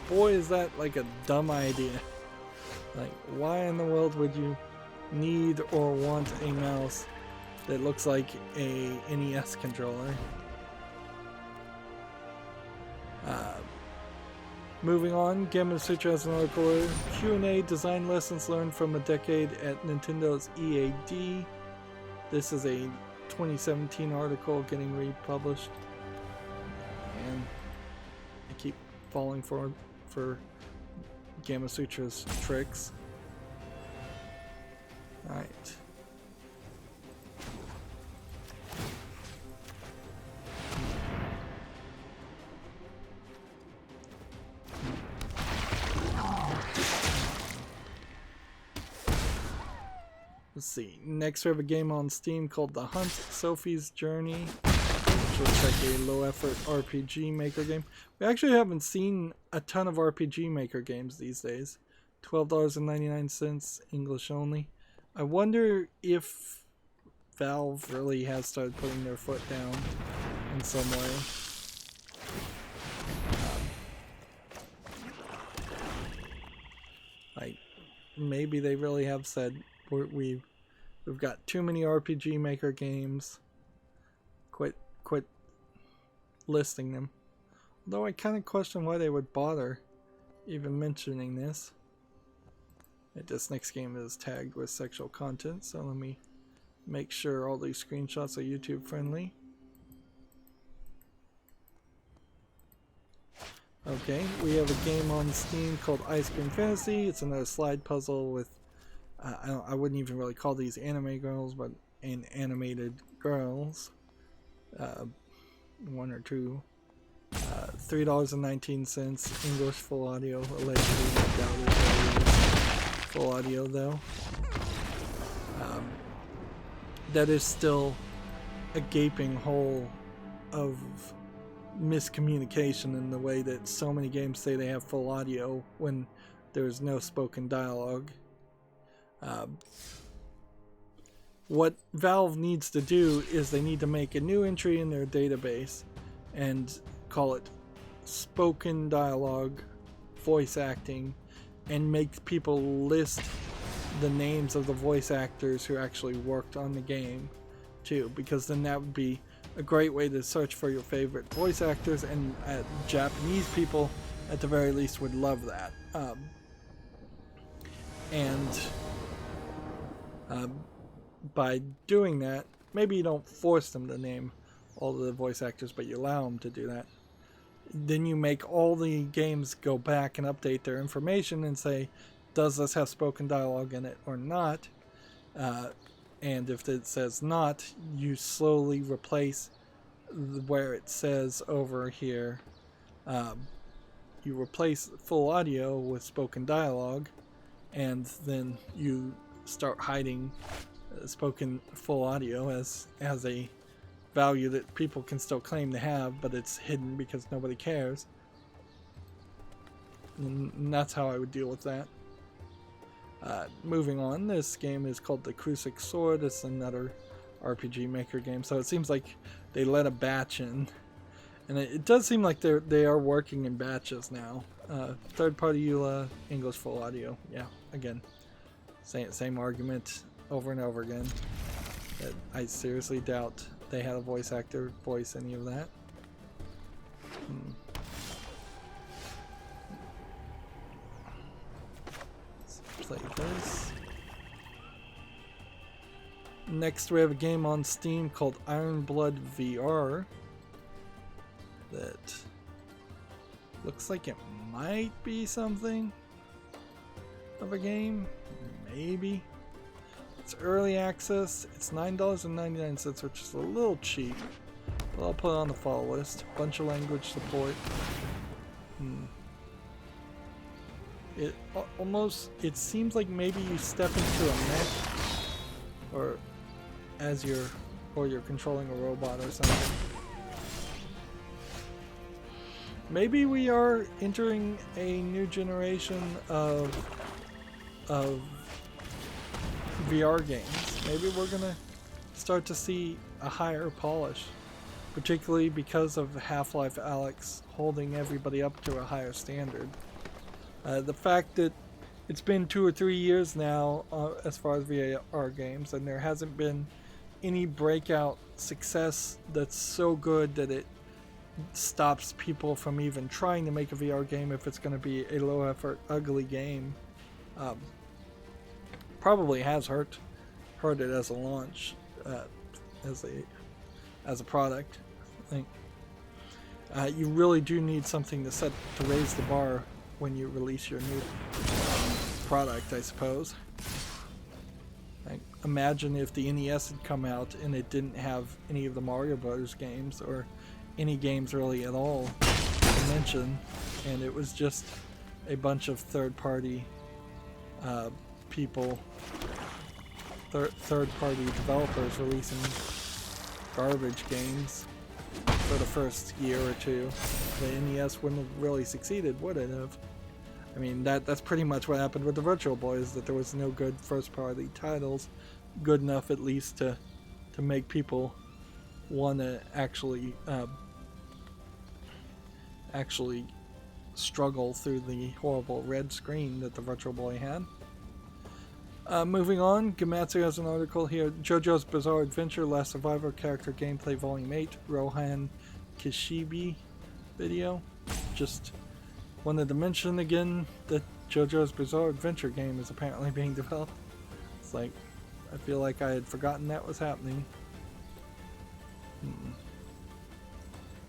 boy is that like a dumb idea. Like, why in the world would you need or want a mouse that looks like a NES controller? Moving on, Gamma Sutra has an article, Q&A design lessons learned from a decade at Nintendo's EAD. This is a 2017 article getting republished. And I keep falling for Gamma Sutra's tricks. Alright. Let's see. Next we have a game on Steam called The Hunt, Sophie's Journey, which looks like a low-effort RPG maker game. We actually haven't seen a ton of RPG maker games these days. $12.99, English only. I wonder if Valve really has started putting their foot down in some way. Like, maybe they really have said, we've got too many RPG maker games. Quit listing them. Although I kind of question why they would bother even mentioning this. This next game is tagged with sexual content, so let me make sure all these screenshots are YouTube friendly. Okay, we have a game on Steam called Ice Cream Fantasy. It's another slide puzzle with I wouldn't even really call these anime girls, but animated girls. One or two. $3.19, English full audio, allegedly. I doubt it is full audio though. That is still a gaping hole of miscommunication in the way that so many games say they have full audio when there's no spoken dialogue. What Valve needs to do is they need to make a new entry in their database and call it spoken dialogue voice acting and make people list the names of the voice actors who actually worked on the game too, because then that would be a great way to search for your favorite voice actors, and Japanese people at the very least would love that. By doing that, maybe you don't force them to name all the voice actors, but you allow them to do that. Then you make all the games go back and update their information and say, does this have spoken dialogue in it or not? And if it says not, you slowly replace where it says over here, you replace full audio with spoken dialogue, and then you start hiding spoken full audio as a value that people can still claim to have, but it's hidden because nobody cares. And that's how I would deal with that. Moving on, this game is called The Crucic Sword. It's another RPG Maker game, so it seems like they let a batch in, and it does seem like they are working in batches now. Third-party EULA, English full audio. Yeah, again, same argument over and over again. I seriously doubt they had a voice actor voice any of that. Let's play this. Next, we have a game on Steam called Iron Blood VR that looks like it might be something of a game, maybe. It's early access. It's $9.99, which is a little cheap, but I'll put it on the follow list. Bunch of language support. It seems like maybe you step into a mech, or you're controlling a robot or something. Maybe we are entering a new generation of VR games. Maybe we're gonna start to see a higher polish, particularly because of Half-Life Alyx holding everybody up to a higher standard. The fact that it's been 2 or 3 years now as far as VR games, and there hasn't been any breakout success that's so good that it stops people from even trying to make a VR game if it's going to be a low effort, ugly game. Probably has hurt it as a launch, as a product. I think you really do need something to raise the bar when you release your new product, I suppose. Like, imagine if the NES had come out and it didn't have any of the Mario Brothers games, or any games really at all to mention, and it was just a bunch of third-party people, third-party developers releasing garbage games for the first year or two. The NES wouldn't have really succeeded, would it have? I mean, that's pretty much what happened with the Virtual Boy, is that there was no good first-party titles, good enough at least to make people want to actually struggle through the horrible red screen that the Virtual Boy had. Moving on, Gematsu has an article here. JoJo's Bizarre Adventure, Last Survivor, Character Gameplay Volume 8, Rohan Kishibe video. Just wanted to mention again that JoJo's Bizarre Adventure game is apparently being developed. It's like, I feel like I had forgotten that was happening.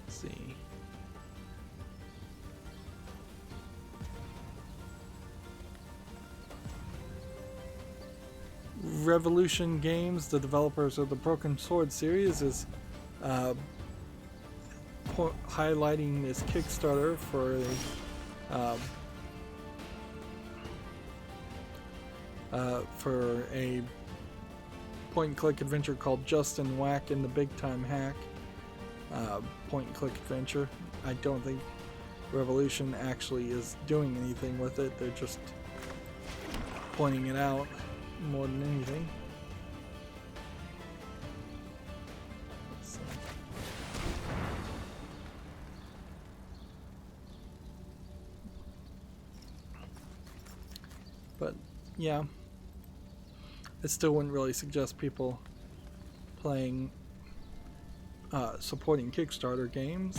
Let's see. Revolution Games, the developers of the Broken Sword series, is highlighting this Kickstarter for a point-and-click adventure called Justin Whack and the Big Time Hack. Point-and-click adventure. I don't think Revolution actually is doing anything with it. They're just pointing it out more than anything. Let's see. But yeah, I still wouldn't really suggest people playing supporting Kickstarter games.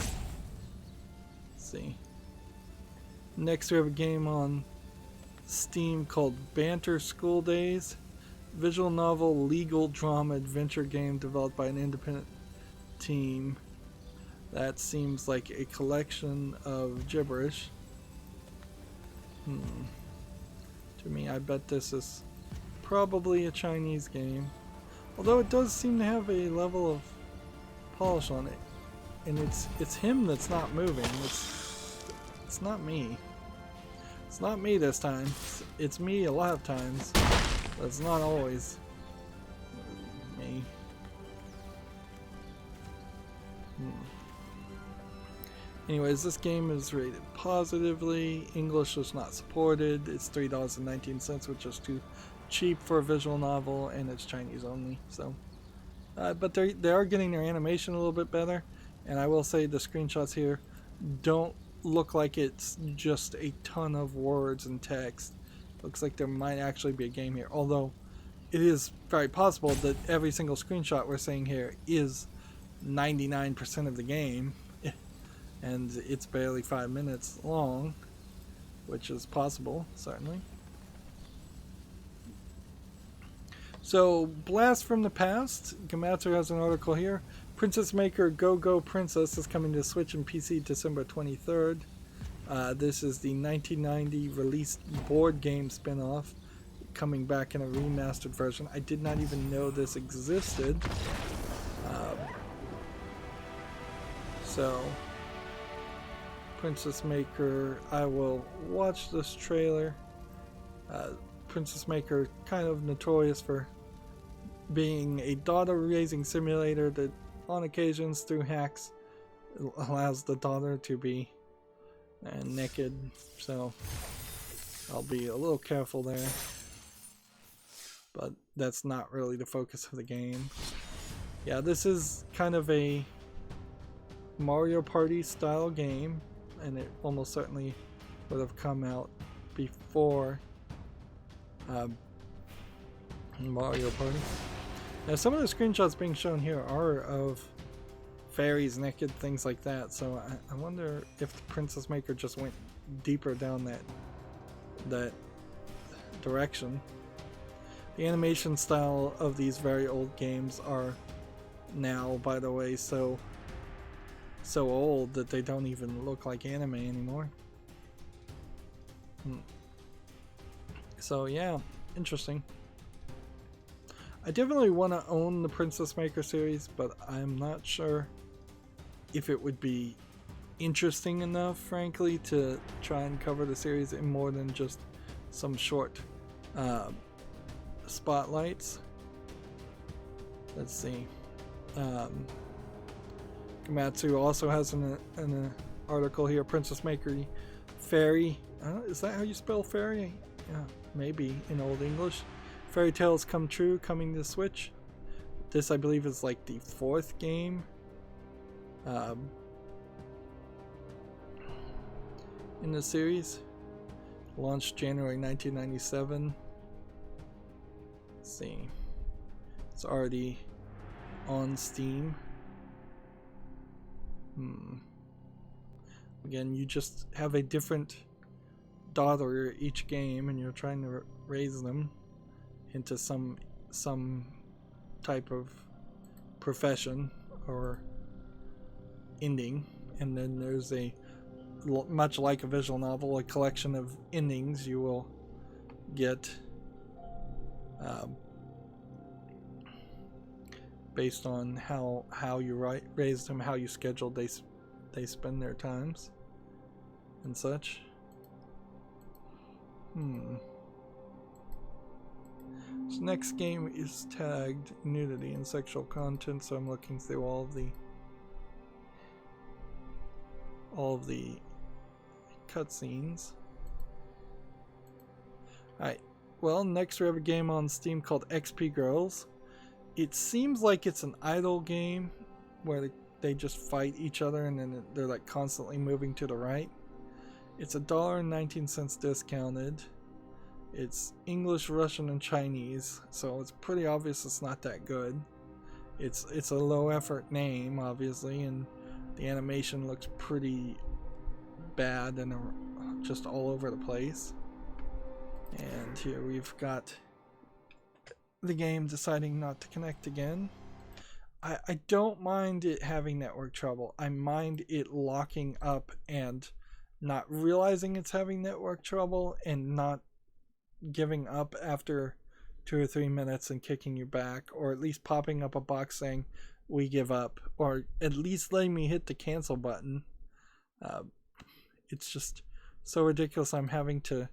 Let's see. Next we have a game on Steam called Banter School Days, visual novel, legal drama adventure game developed by an independent team. That seems like a collection of gibberish. To me, I bet this is probably a Chinese game, although it does seem to have a level of polish on it, and it's him that's not moving. It's not me. It's not me this time. It's me a lot of times, but it's not always me. Anyways, this game is rated positively. English is not supported. It's $3.19, which is too cheap for a visual novel, and it's Chinese only. So, but they are getting their animation a little bit better. And I will say the screenshots here don't look like it's just a ton of words and text. Looks like there might actually be a game here. Although it is very possible that every single screenshot we're seeing here is 99% of the game. And it's barely 5 minutes long, which is possible, certainly. So, Blast from the Past. Gamatsu has an article here. Princess Maker Go Go Princess is coming to Switch and PC December 23rd. This is the 1990 released board game spin-off, coming back in a remastered version. I did not even know this existed. So, Princess Maker, I will watch this trailer. Princess Maker, kind of notorious for being a daughter-raising simulator that, on occasions, through hacks, allows the daughter to be naked. So, I'll be a little careful there. But that's not really the focus of the game. Yeah, this is kind of a Mario Party style game, and it almost certainly would have come out before Mario Party. Now, some of the screenshots being shown here are of fairies naked, things like that, so I wonder if the Princess Maker just went deeper down that direction. The animation style of these very old games are now, by the way, so old that they don't even look like anime anymore. So yeah, interesting. I definitely want to own the Princess Maker series, but I'm not sure if it would be interesting enough, frankly, to try and cover the series in more than just some short spotlights. Let's see. Gamatsu also has an article here. Princess Maker Fairy. Is that how you spell fairy? Yeah, maybe in Old English. Fairy Tales Come True coming to Switch. This, I believe, is like the 4th game in the series. Launched January 1997. Let's see. It's already on Steam. Again, you just have a different daughter each game, and you're trying to raise them into some type of profession or ending. And then there's a, much like a visual novel, a collection of endings you will get based on how you raised them, how you scheduled they spend their times and such. This next game is tagged nudity and sexual content, so I'm looking through all of the cutscenes. Alright, well, next we have a game on Steam called XP Girls. It seems like it's an idle game where they just fight each other and then they're like constantly moving to the right. It's $1.19 discounted. It's English, Russian, and Chinese, so it's pretty obvious it's not that good. It's a low effort name, obviously, and the animation looks pretty bad and just all over the place. And here we've got the game deciding not to connect again. I don't mind it having network trouble. I mind it locking up and not realizing it's having network trouble and not giving up after 2 or 3 minutes and kicking you back, or at least popping up a box saying we give up, or at least letting me hit the cancel button. It's just so ridiculous. I'm having to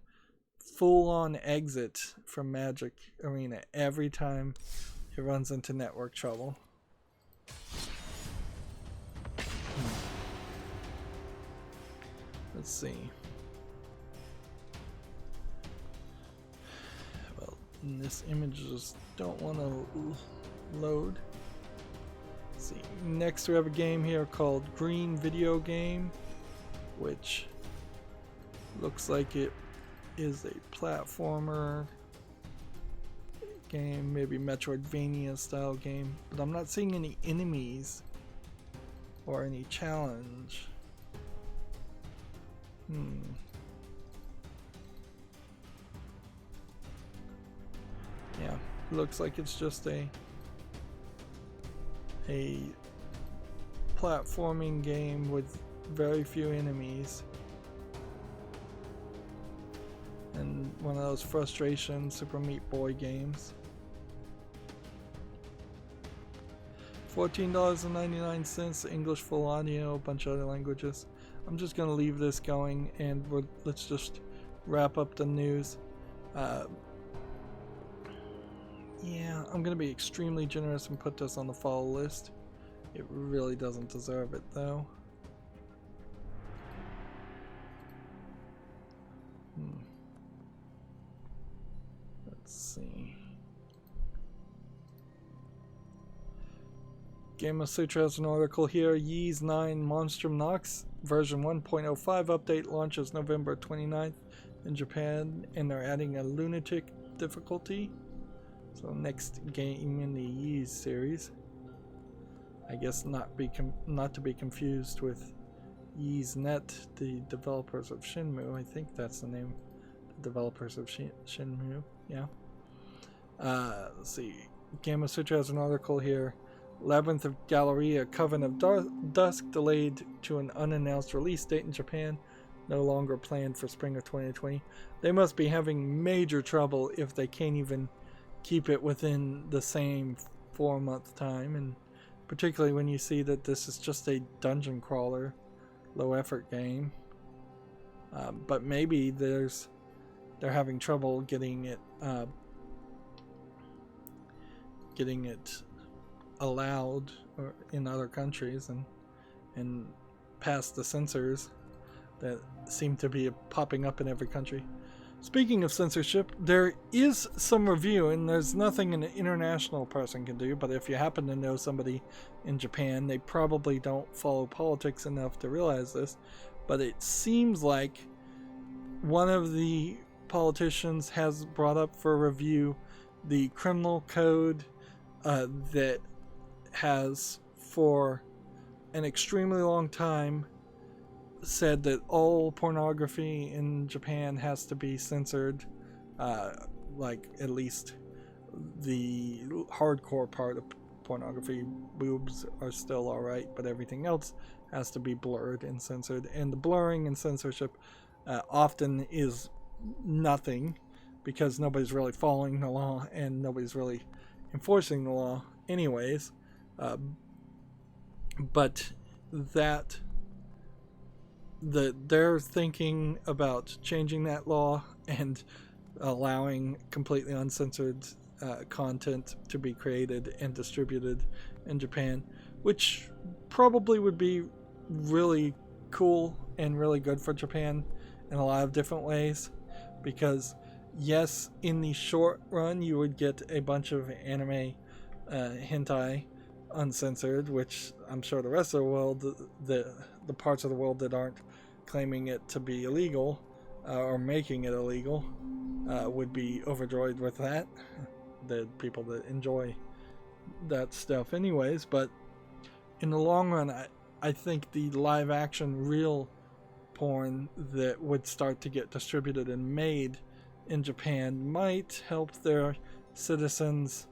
full on exit from Magic Arena every time it runs into network trouble. Let's see. Well, this image just don't want to load. Let's see. Next we have a game here called Green Video Game, which looks like it is a platformer game, maybe Metroidvania style game, but I'm not seeing any enemies or any challenge. Yeah, looks like it's just a platforming game with very few enemies. And one of those frustration Super Meat Boy games. $14.99, English full audio, a bunch of other languages. I'm just gonna leave this going, and let's just wrap up the news. Yeah, I'm gonna be extremely generous and put this on the follow list. It really doesn't deserve it though. Let's see. Gamma Sutra has an article here. Ys 9 Monstrum Nox version 1.05 update launches November 29th in Japan, and they're adding a lunatic difficulty. So next game in the Ys series. I guess not to be confused with YsNet, the developers of Shenmue. I think that's the name. The developers of Shenmue. Yeah. Let's see. Gamma Sutra has an article here. Labyrinth of Galleria Coven of Dusk delayed to an unannounced release date in Japan, no longer planned for spring of 2020. They must be having major trouble if they can't even keep it within the same 4-month time, and particularly when you see that this is just a dungeon crawler, low effort game. But maybe they're having trouble getting it allowed or in other countries and past the censors that seem to be popping up in every country. Speaking of censorship, there is some review, and there's nothing an international person can do, but if you happen to know somebody in Japan, they probably don't follow politics enough to realize this, but it seems like one of the politicians has brought up for review the criminal code that has for an extremely long time said that all pornography in Japan has to be censored, like at least the hardcore part of pornography. Boobs are still alright, but everything else has to be blurred and censored, and the blurring and censorship often is nothing because nobody's really following the law and nobody's really enforcing the law anyways. But that they're thinking about changing that law and allowing completely uncensored content to be created and distributed in Japan, which probably would be really cool and really good for Japan in a lot of different ways, because yes, in the short run you would get a bunch of anime hentai uncensored, which I'm sure the rest of the world, the parts of the world that aren't claiming it to be illegal or making it illegal, would be overjoyed with that. The people that enjoy that stuff anyways. But in the long run, I think the live action real porn that would start to get distributed and made in Japan might help their citizens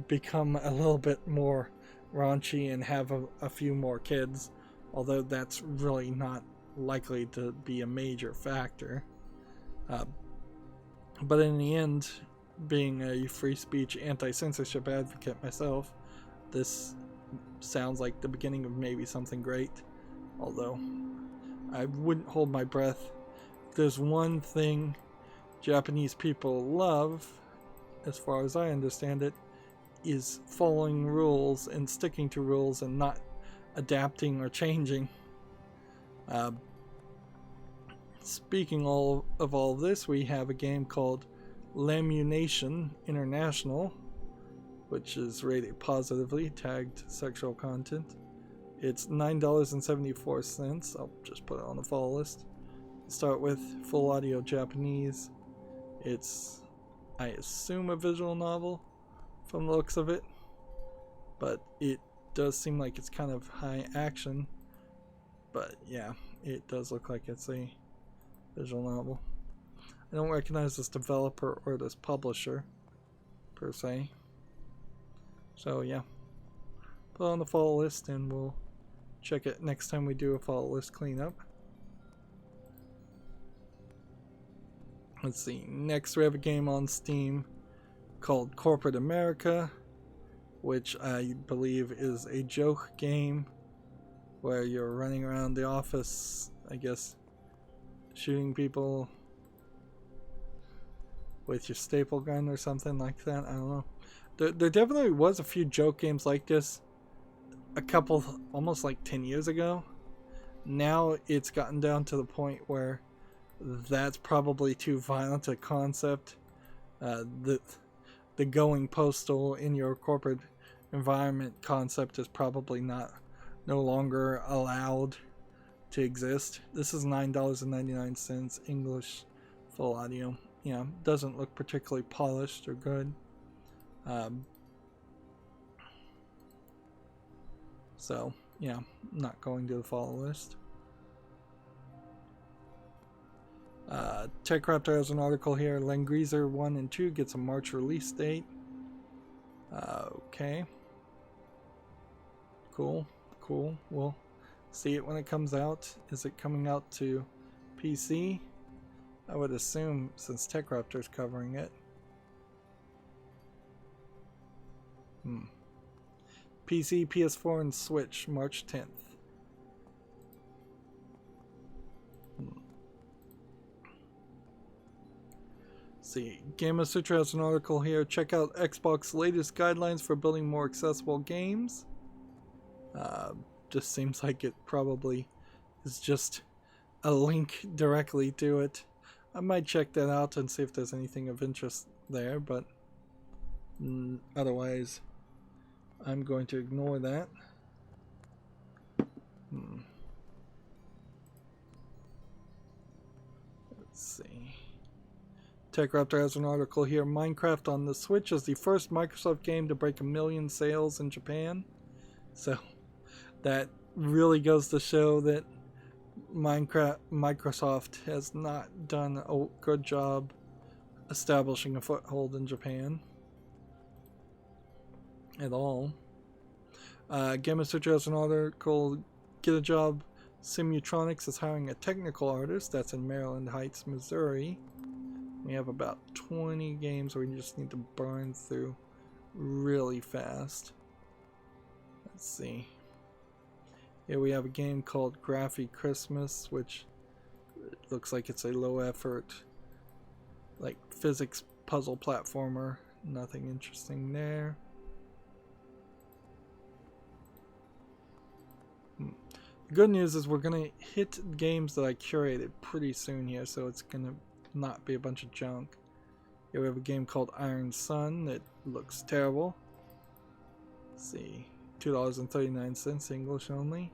become a little bit more raunchy and have a few more kids, although that's really not likely to be a major factor. But in the end, being a free speech anti-censorship advocate myself, this sounds like the beginning of maybe something great, although I wouldn't hold my breath. If there's one thing Japanese people love, as far as I understand it, is following rules and sticking to rules and not adapting or changing. Speaking of all of this, we have a game called Lamunation International, which is rated positively, tagged sexual content. It's $9.74. I'll just put it on the follow list. Start with full audio Japanese. It's, I assume, a visual novel from the looks of it, but it does seem like it's kind of high action. But yeah, it does look like it's a visual novel. I don't recognize this developer or this publisher per se. So yeah, put it on the follow list and we'll check it next time we do a follow list cleanup. Let's see, next we have a game on Steam called Corporate America, which I believe is a joke game where you're running around the office, I guess, shooting people with your staple gun or something like that. I don't know. There definitely was a few joke games like this a couple, almost like 10 years ago. Now it's gotten down to the point where that's probably too violent a concept. The going postal in your corporate environment concept is probably no longer allowed to exist. This is $9.99 English full audio. Yeah, doesn't look particularly polished or good. So yeah, not going to the follow list. TechRaptor has an article here. Langreaser 1 and 2 gets a March release date. Okay. Cool. We'll see it when it comes out. Is it coming out to PC? I would assume, since TechRaptor's covering it. PC, PS4, and Switch, March 10th. See, Gamasutra has an article here. Check out Xbox's latest guidelines for building more accessible games. Just seems like it probably is just a link directly to it. I might check that out and see if there's anything of interest there, but otherwise I'm going to ignore that. Let's see. TechRaptor has an article here. Minecraft on the Switch is the first Microsoft game to break 1 million sales in Japan. So that really goes to show that Microsoft has not done a good job establishing a foothold in Japan at all. Gamasutra has an article. Get a Job Simutronics is hiring a technical artist. That's in Maryland Heights, Missouri. We have about 20 games we just need to burn through really fast. Let's see. Here we have a game called Graphy Christmas, which looks like it's a low effort, like physics puzzle platformer. Nothing interesting there. The good news is we're gonna hit games that I curated pretty soon here, so it's gonna not be a bunch of junk. Here we have a game called Iron Sun that looks terrible. Let's see, $2.39 English only,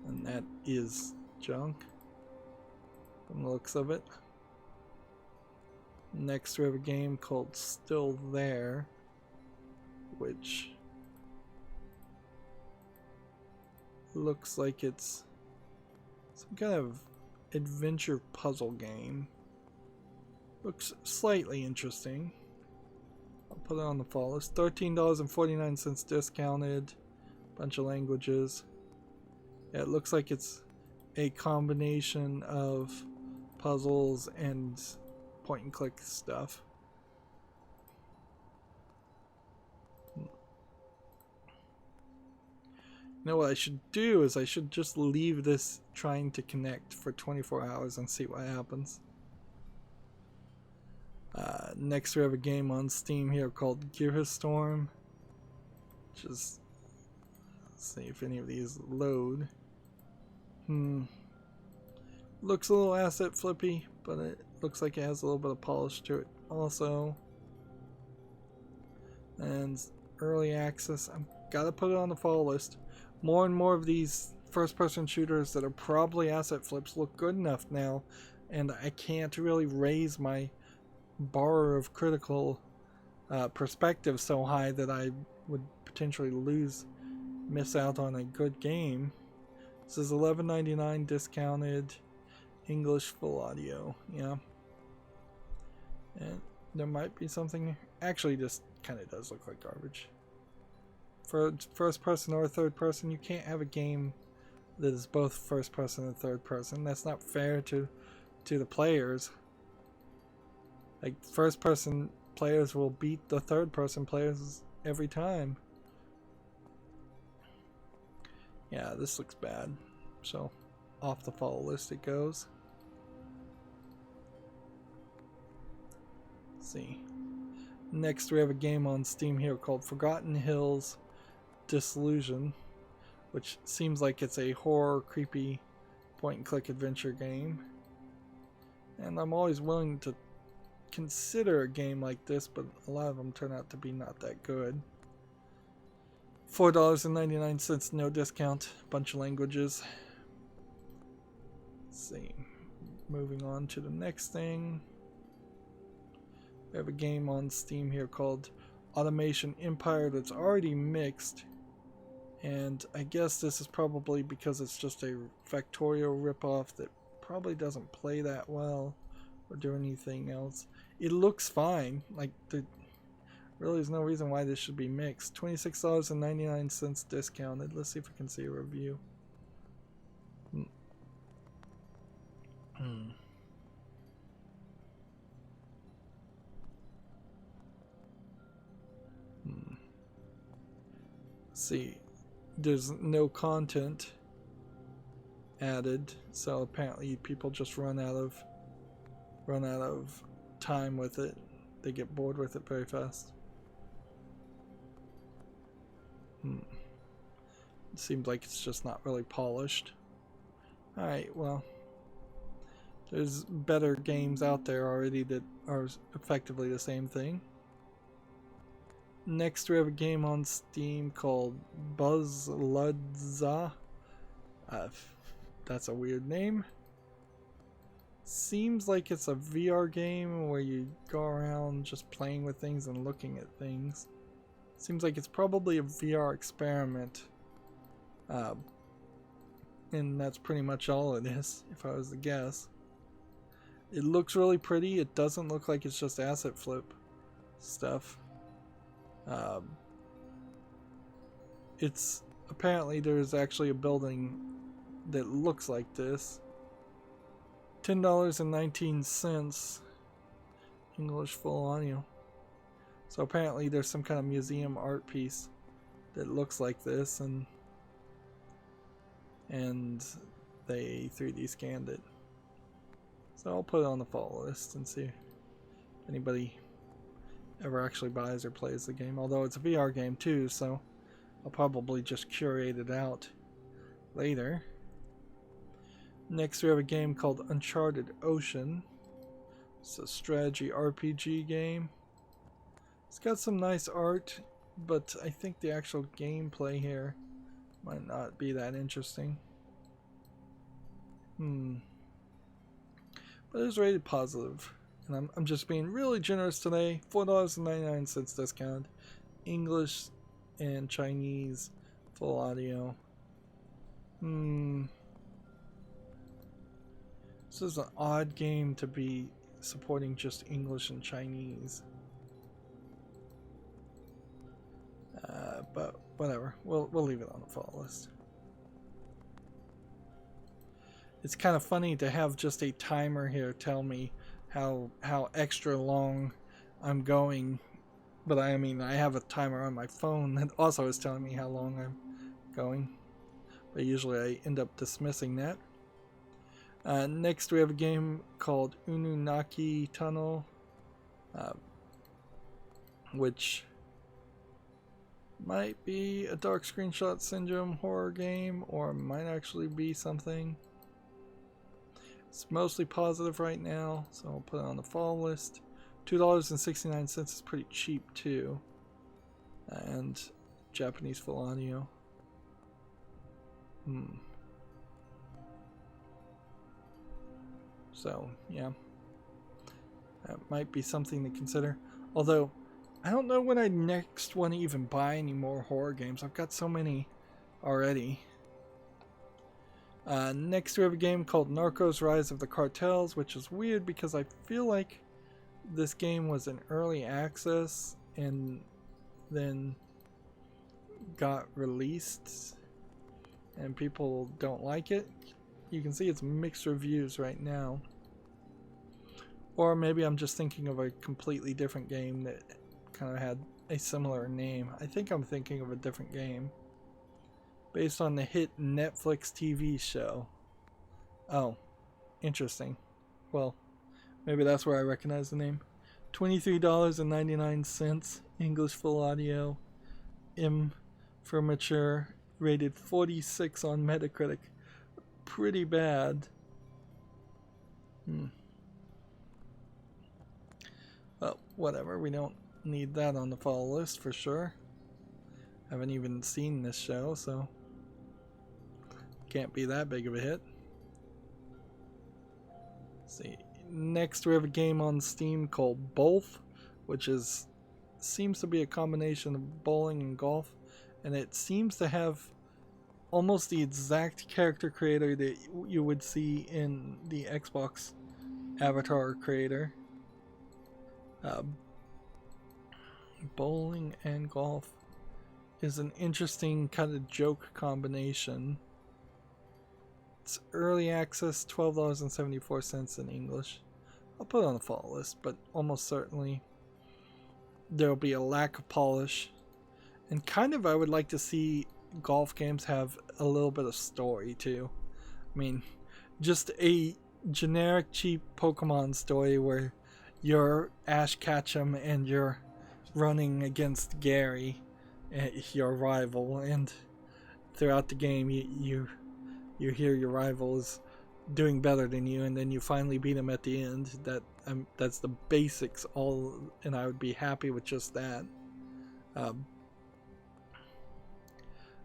and that is junk from the looks of it. Next we have a game called Still There, which looks like it's some kind of adventure puzzle game. Looks slightly interesting. I'll put it on the follow list. $13.49 discounted. Bunch of languages. Yeah, it looks like it's a combination of puzzles and point and click stuff. You know what I should do is I should just leave this trying to connect for 24 hours and see what happens. Next we have a game on Steam here called Gearstorm, which is, let's see if any of these load. Looks a little asset flippy, but it looks like it has a little bit of polish to it also. And early access, I've got to put it on the follow list. More and more of these first-person shooters that are probably asset flips look good enough now, and I can't really raise my bar of critical perspective so high that I would potentially miss out on a good game. This is $11.99 discounted, English full audio. Yeah, and there might be something. Actually, this kind of does look like garbage. For first person or third person, you can't have a game that is both first person and third person. That's not fair to the players. Like, first person players will beat the third person players every time. Yeah, this looks bad. So, off the follow list it goes. Let's see. Next, we have a game on Steam here called Forgotten Hills Disillusion, which seems like it's a horror, creepy, point-and-click adventure game. And I'm always willing to consider a game like this, but a lot of them turn out to be not that good. $4.99, no discount, bunch of languages. Let's see. Moving on to the next thing. We have a game on Steam here called Automation Empire that's already mixed. And I guess this is probably because it's just a Factorio ripoff that probably doesn't play that well or do anything else. It looks fine. Like, there really is no reason why this should be mixed. $26.99 discounted. Let's see if we can see a review. See, there's no content added, so apparently people just run out of time with it. They get bored with it very fast. It seems like it's just not really polished. Alright, well, there's better games out there already that are effectively the same thing. Next, we have a game on Steam called Buzz Ludza. That's a weird name. Seems like it's a VR game where you go around just playing with things and looking at things. Seems like it's probably a VR experiment. And that's pretty much all it is, if I was to guess. It looks really pretty. It doesn't look like it's just asset flip stuff. It's apparently there's actually a building that looks like this. $10.19 English full audio. So apparently there's some kind of museum art piece that looks like this, and they 3D scanned it. So I'll put it on the follow list and see if anybody ever actually buys or plays the game, although it's a VR game too, so I'll probably just curate it out later. Next, we have a game called Uncharted Ocean. It's a strategy RPG game. It's got some nice art, but I think the actual gameplay here might not be that interesting. But it's rated positive. And I'm just being really generous today. $4.99 discount. English and Chinese full audio. This is an odd game to be supporting just English and Chinese. But whatever. We'll leave it on the follow list. It's kind of funny to have just a timer here tell me how extra long I'm going, but I mean I have a timer on my phone that also is telling me how long I'm going, but usually I end up dismissing that. Next we have a game called Ununaki Tunnel, which might be a Dark Screenshot Syndrome horror game, or might actually be something. It's mostly positive right now, so I'll put it on the fall list. $2.69 is pretty cheap too. And Japanese full audio. So, yeah. That might be something to consider. Although, I don't know when I next want to even buy any more horror games. I've got so many already. Next we have a game called Narcos Rise of the Cartels, which is weird because I feel like this game was in early access and then got released and people don't like it. You can see it's mixed reviews right now. Or maybe I'm just thinking of a completely different game that kind of had a similar name. I think I'm thinking of a different game. Based on the hit Netflix TV show. Oh, interesting. Well, maybe that's where I recognize the name. $23.99, English full audio, M for mature, rated 46 on Metacritic. Pretty bad. Well, whatever, we don't need that on the fall list for sure. Haven't even seen this show, so can't be that big of a hit. Let's see. Next we have a game on Steam called Both, which seems to be a combination of bowling and golf, and it seems to have almost the exact character creator that you would see in the Xbox avatar creator. Bowling and golf is an interesting kind of joke combination. It's early access, $12.74 in English. I'll put it on the fall list, but almost certainly there'll be a lack of polish. And kind of I would like to see golf games have a little bit of story too. I mean, just a generic cheap Pokemon story where you're Ash Ketchum and you're running against Gary, your rival, and throughout the game you hear your rival is doing better than you, and then you finally beat him at the end. That's the basics all, and I would be happy with just that.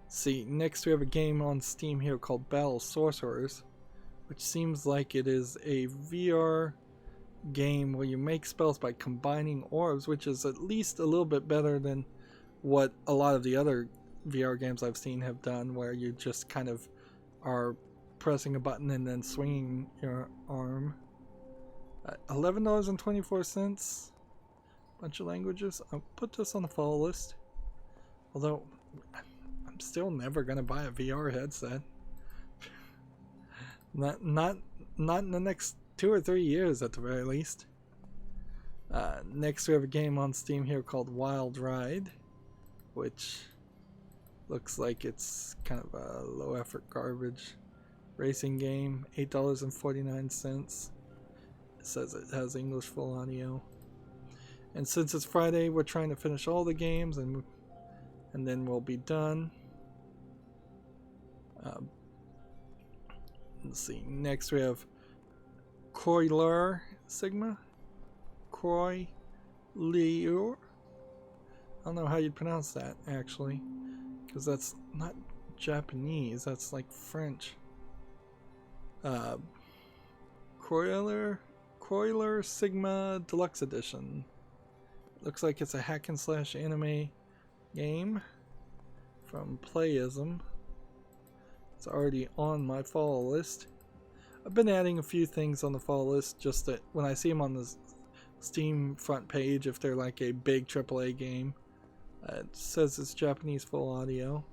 See, next we have a game on Steam here called Battle Sorcerers, which seems like it is a VR game where you make spells by combining orbs, which is at least a little bit better than what a lot of the other VR games I've seen have done, where you just kind of are pressing a button and then swinging your arm. $11.24. Bunch of languages. I'll put this on the fall list. Although I'm still never gonna buy a VR headset. Not in the next 2 or 3 years at the very least. Next we have a game on Steam here called Wild Ride, which looks like it's kind of a low effort garbage racing game. $8.49. It says it has English full audio. And since it's Friday, we're trying to finish all the games and then we'll be done. Let's see. Next we have Croiler Sigma. Croiler. I don't know how you'd pronounce that actually, because that's not Japanese. That's like French. Croiler Sigma Deluxe Edition. Looks like it's a hack and slash anime game from Playism. It's already on my fall list. I've been adding a few things on the fall list just that when I see them on the Steam front page, if they're like a big AAA game, it says it's Japanese full audio.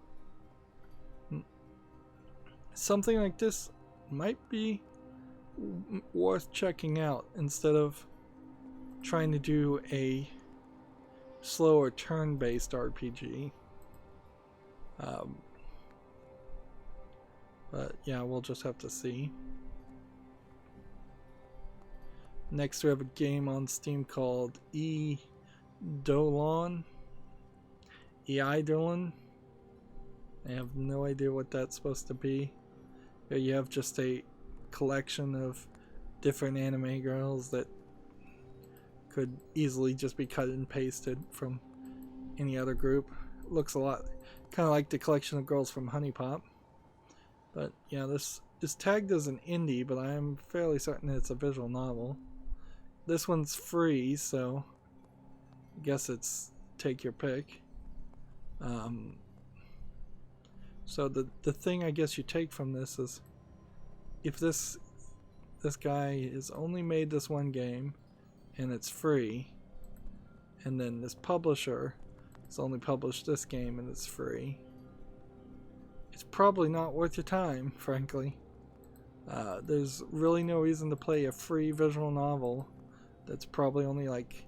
Something like this might be worth checking out instead of trying to do a slower turn-based RPG. But yeah, we'll just have to see. Next we have a game on Steam called Eidolon. Eidolon. I have no idea what that's supposed to be. Here you have just a collection of different anime girls that could easily just be cut and pasted from any other group. Looks a lot kind of like the collection of girls from Honey Pop. But yeah, this is tagged as an indie, but I am fairly certain it's a visual novel. This one's free, so I guess it's take your pick. So the thing I guess you take from this is, if this guy has only made this one game and it's free, and then this publisher has only published this game and it's free, it's probably not worth your time, frankly. There's really no reason to play a free visual novel that's probably only like,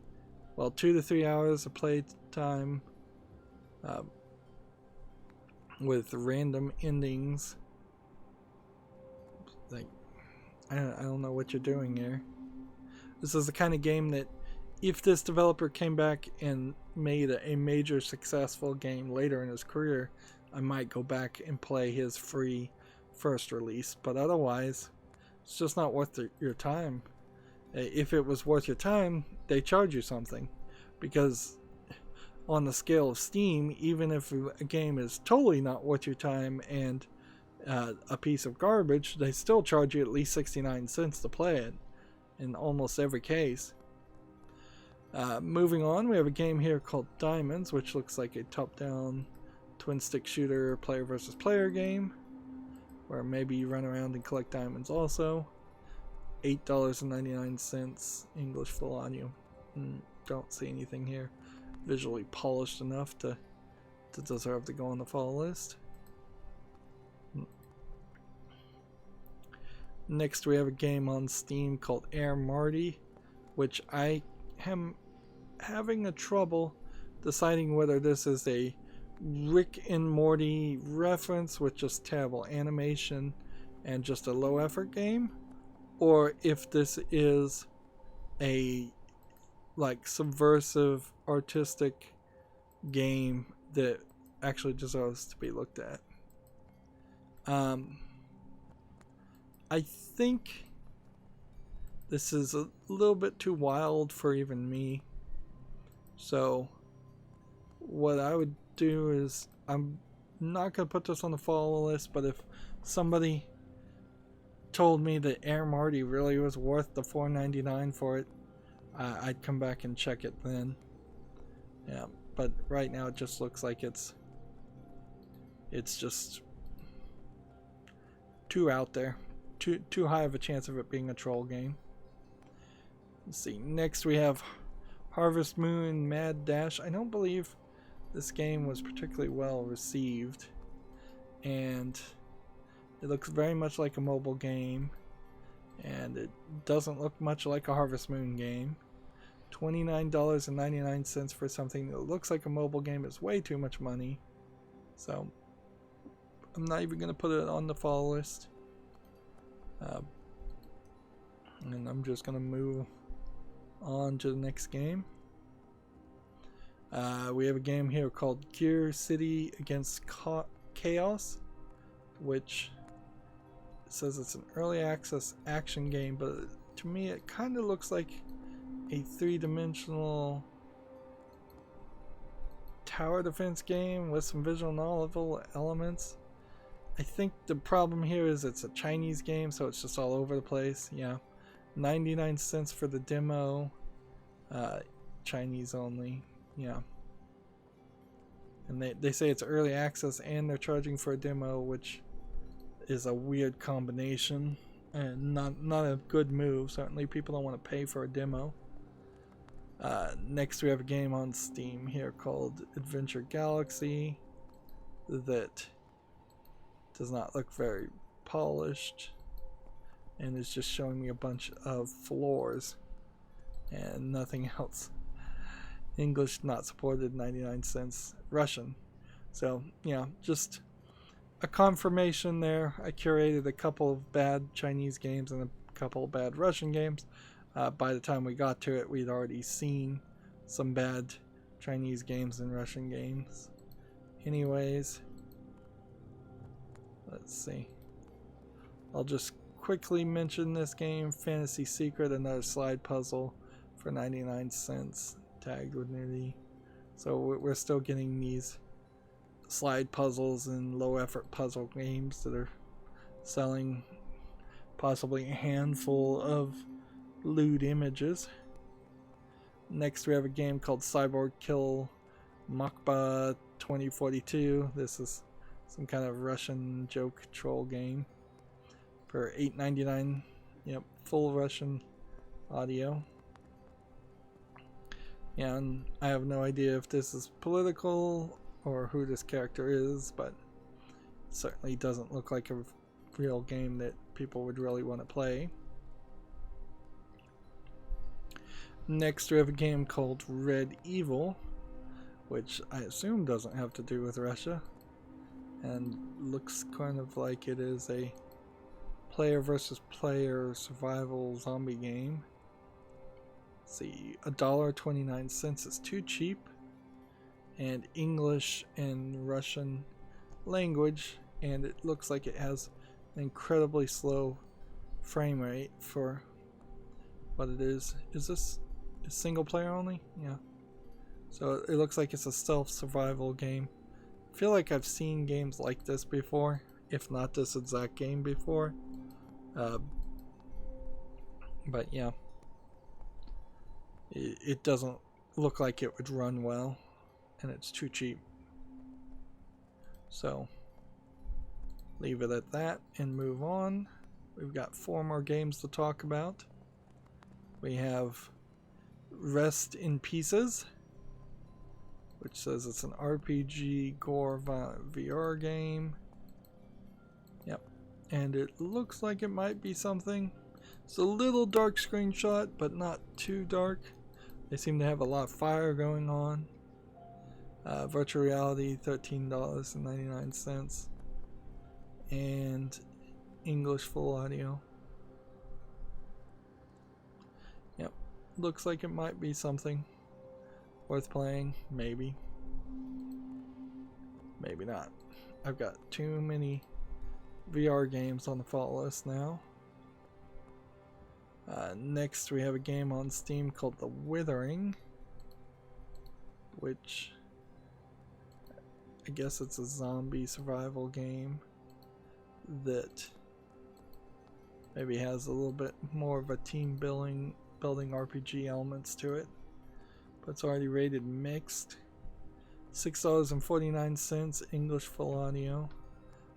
well, 2 to 3 hours of play time, with random endings. Like, I don't know what you're doing here. This is the kind of game that, if this developer came back and made a major successful game later in his career, I might go back and play his free first release. But otherwise, it's just not worth your time. If it was worth your time, they charge you something. Because on the scale of Steam, even if a game is totally not worth your time and a piece of garbage, they still charge you at least 69 cents to play it in almost every case. Moving on, we have a game here called Diamonds, which looks like a top-down twin-stick shooter player versus player game, where maybe you run around and collect diamonds also. $8.99 English full audio. Don't see anything here visually polished enough to deserve to go on the follow list. Next, we have a game on Steam called Air Marty, which I am having a trouble deciding whether this is a Rick and Morty reference with just terrible animation and just a low effort game, or if this is a like subversive artistic game that actually deserves to be looked at. I think this is a little bit too wild for even me. So what I would do is, I'm not going to put this on the follow list, but if somebody told me that Air Marty really was worth the $4.99 for it, I'd come back and check it then. Yeah, but right now it just looks like it's just too out there. Too high of a chance of it being a troll game. Let's see. Next we have Harvest Moon Mad Dash. I don't believe this game was particularly well received, and it looks very much like a mobile game, and it doesn't look much like a Harvest Moon game. $29.99 for something that looks like a mobile game is way too much money, so I'm not even going to put it on the follow list. And I'm just going to move on to the next game. We have a game here called Gear City Against Chaos, which says it's an early access action game, but to me it kind of looks like a three-dimensional tower defense game with some visual novel elements. I think the problem here is it's a Chinese game, so it's just all over the place. Yeah, 99 cents for the demo, Chinese only. Yeah, and they say it's early access and they're charging for a demo, which is a weird combination and not a good move. Certainly people don't want to pay for a demo. Next we have a game on Steam here called Adventure Galaxy that does not look very polished and is just showing me a bunch of floors and nothing else. English not supported, 99 cents. Russian. So yeah, just a confirmation there. I curated a couple of bad Chinese games and a couple of bad Russian games. By the time we got to it, we'd already seen some bad Chinese games and Russian games. Anyways, let's see. I'll just quickly mention this game, Fantasy Secret, another slide puzzle for 99 cents, tagged with nudity. So we're still getting these slide puzzles and low effort puzzle games that are selling possibly a handful of lewd images. Next we have a game called Cyborg Kill Makba 2042. This is some kind of Russian joke troll game for $8.99. Yep, full Russian audio. Yeah, and I have no idea if this is political or who this character is, but it certainly doesn't look like a real game that people would really want to play. Next we have a game called Red Evil, which I assume doesn't have to do with Russia, and looks kind of like it is a player versus player survival zombie game. Let's see, $1.29 is too cheap, and English and Russian language, and it looks like it has an incredibly slow frame rate for what it is. Is this a single player only? Yeah. So it looks like it's a self-survival game. I feel like I've seen games like this before, if not this exact game before. But yeah, it doesn't look like it would run well, and it's too cheap. So leave it at that and move on. We've got 4 more games to talk about. We have Rest in Pieces, which says it's an RPG gore VR game. Yep, and it looks like it might be something. It's a little dark screenshot, but not too dark. They seem to have a lot of fire going on. Virtual reality, $13.99, and English full audio. Yep, looks like it might be something worth playing. Maybe, maybe not. I've got too many VR games on the fall list now. Next we have a game on Steam called The Withering, which I guess it's a zombie survival game that maybe has a little bit more of a team building RPG elements to it, but it's already rated mixed. $6.49, English full audio.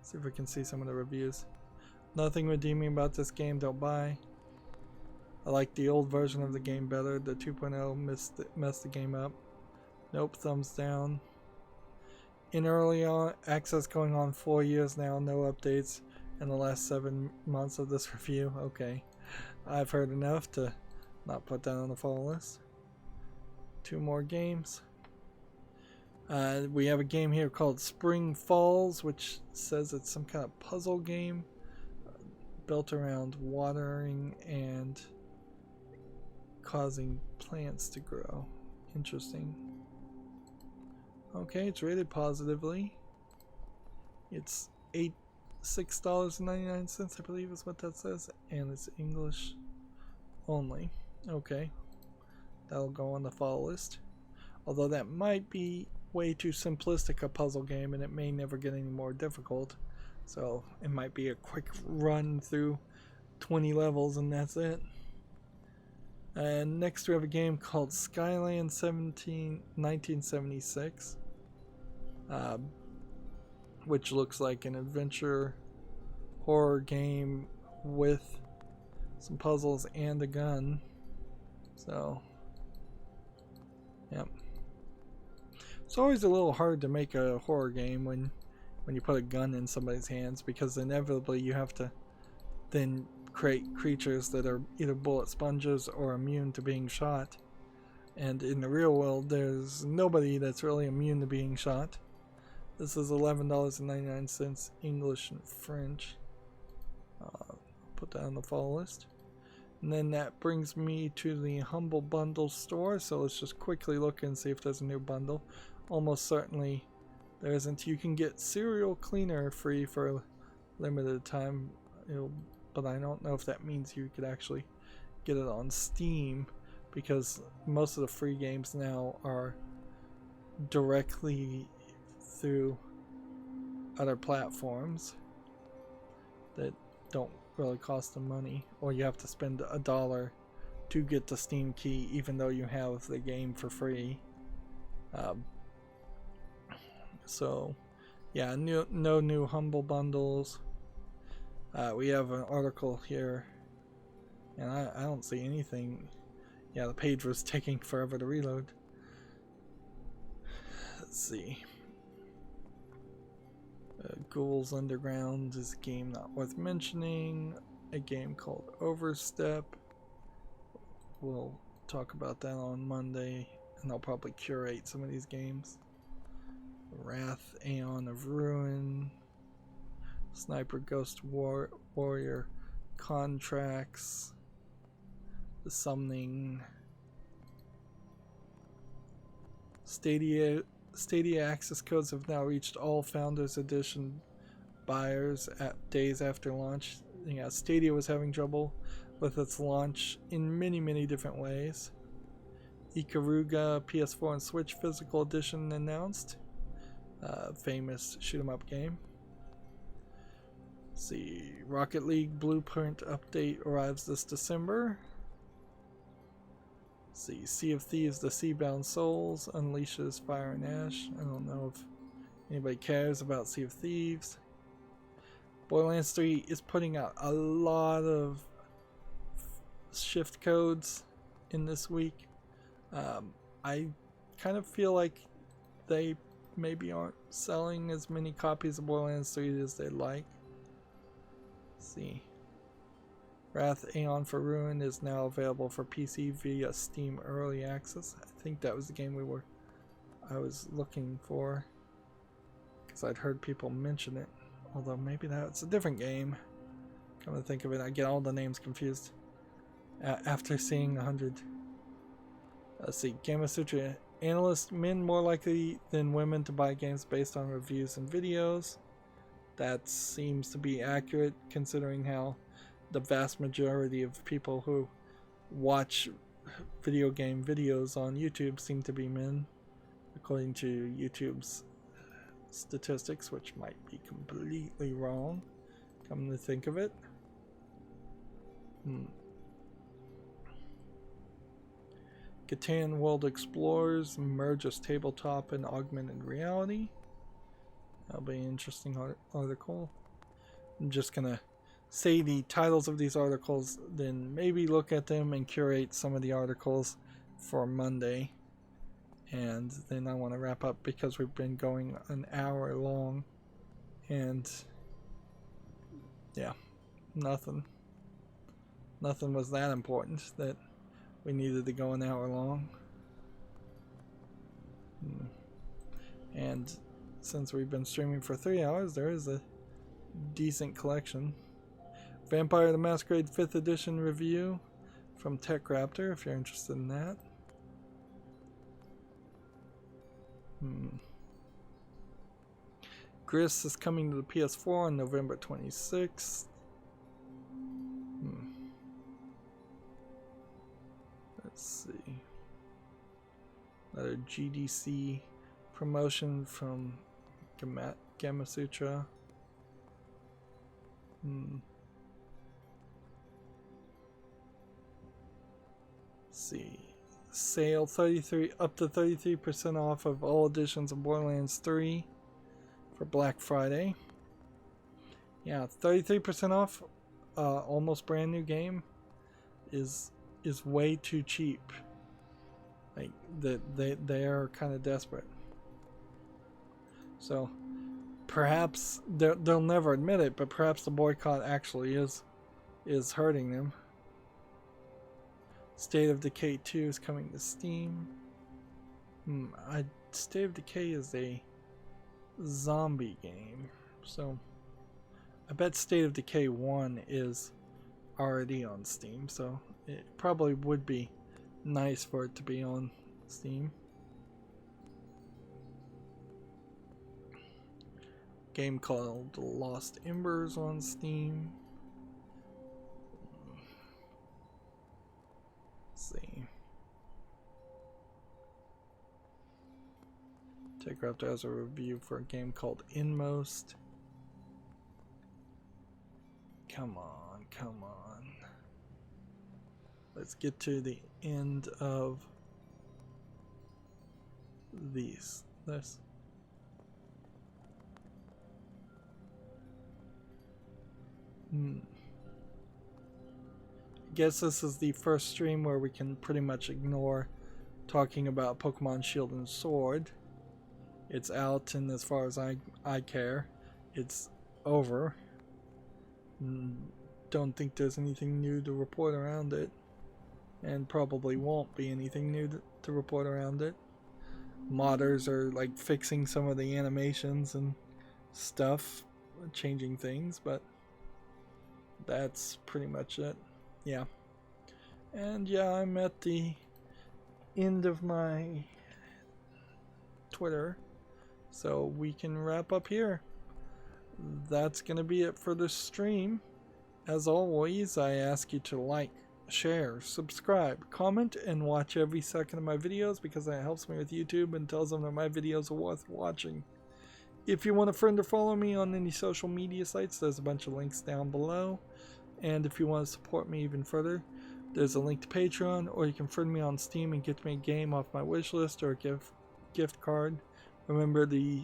See if we can see some of the reviews. Nothing redeeming about this game, don't buy. I like the old version of the game better. The 2.0 messed the game up. Nope, thumbs down. In early access going on 4 years now, no updates in the last 7 months of this review. Okay, I've heard enough to not put that on the fall list. 2 more games. We have a game here called Spring Falls, which says it's some kind of puzzle game built around watering and causing plants to grow. Interesting. Okay, it's rated positively. It's $6.99, I believe is what that says, and it's English only. Okay, that'll go on the fall list. Although that might be way too simplistic a puzzle game, and it may never get any more difficult. So it might be a quick run through 20 levels and that's it. And next we have a game called Skyland 1976, which looks like an adventure horror game with some puzzles and a gun. So, yep. It's always a little hard to make a horror game when you put a gun in somebody's hands, because inevitably you have to then create creatures that are either bullet sponges or immune to being shot. And in the real world, there's nobody that's really immune to being shot. This is $11.99, English and French. Put that on the fall list. And then that brings me to the Humble Bundle store. So let's just quickly look and see if there's a new bundle. Almost certainly there isn't. You can get Cereal Cleaner free for a limited time. It'll but I don't know if that means you could actually get it on Steam, because most of the free games now are directly through other platforms that don't really cost them money, or you have to spend $1 to get the Steam key even though you have the game for free. So yeah, no new Humble bundles. We have an article here, and I don't see anything. Yeah, the page was taking forever to reload. Let's see. Ghouls Underground is a game not worth mentioning. A game called Overstep. We'll talk about that on Monday, and I'll probably curate some of these games. Wrath, Aeon of Ruin, Sniper Ghost Warrior, Contracts, The Summoning, Stadia access codes have now reached all Founders Edition buyers at days after launch. Yeah, Stadia was having trouble with its launch in many different ways. Ikaruga PS4 and Switch Physical Edition announced. Famous shoot 'em up game. Let's see, Rocket League Blueprint update arrives this December. Let's see, Sea of Thieves: The Seabound Souls unleashes fire and ash. I don't know if anybody cares about Sea of Thieves. Borderlands 3 is putting out a lot of shift codes in this week. I kind of feel like they maybe aren't selling as many copies of Borderlands 3 as they'd like. Let's see. Wrath, Aeon for Ruin is now available for PC via Steam Early Access. I think that was the game I was looking for, because I'd heard people mention it. Although maybe that's a different game. Come to think of it, I get all the names confused after seeing 100. Let's see, Gamma Sutra analysts: men more likely than women to buy games based on reviews and videos. That seems to be accurate, considering how the vast majority of people who watch video game videos on YouTube seem to be men, according to YouTube's statistics, which might be completely wrong, come to think of it. Catan World Explorers merges tabletop and augmented reality. That'll be an interesting article. I'm just gonna say the titles of these articles, then maybe look at them and curate some of the articles for Monday. And then I want to wrap up because we've been going an hour long, and yeah, nothing was that important that we needed to go an hour long. And since we've been streaming for 3 hours, there is a decent collection. Vampire the Masquerade 5th Edition review from Tech Raptor, if you're interested in that. Gris is coming to the PS4 on November 26th. Let's see. Another GDC promotion from Gamma Sutra. Let's see. Sale up to 33% off of all editions of Borderlands 3 for Black Friday. Yeah, 33% off almost brand new game is way too cheap. Like they are kind of desperate. So perhaps they'll never admit it, but perhaps the boycott actually is hurting them. State of Decay 2 is coming to Steam. State of Decay is a zombie game, so I bet State of Decay 1 is already on Steam, so it probably would be nice for it to be on Steam. Game called Lost Embers on Steam. Let's see. TechCraft has a review for a game called Inmost. Come on, come on. Let's get to the end of this. Guess this is the first stream where we can pretty much ignore talking about Pokemon Shield and Sword. It's out, and as far as I care, it's over. Don't think there's anything new to report around it, and probably won't be anything new to report around it. Modders are like fixing some of the animations and stuff, changing things, but that's pretty much it. Yeah. And yeah, I'm at the end of my Twitter, so we can wrap up here. That's gonna be it for this stream. As always, I ask you to like, share, subscribe, comment, and watch every second of my videos, because that helps me with YouTube and tells them that my videos are worth watching. If you want a friend or follow me on any social media sites, there's a bunch of links down below. And if you want to support me even further, there's a link to Patreon, or you can friend me on Steam and get me a game off my wish list or a gift card. Remember, the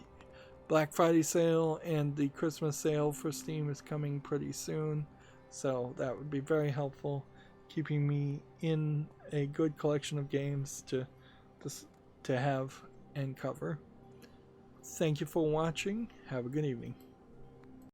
Black Friday sale and the Christmas sale for Steam is coming pretty soon, so that would be very helpful, keeping me in a good collection of games to have and cover. Thank you for watching. Have a good evening.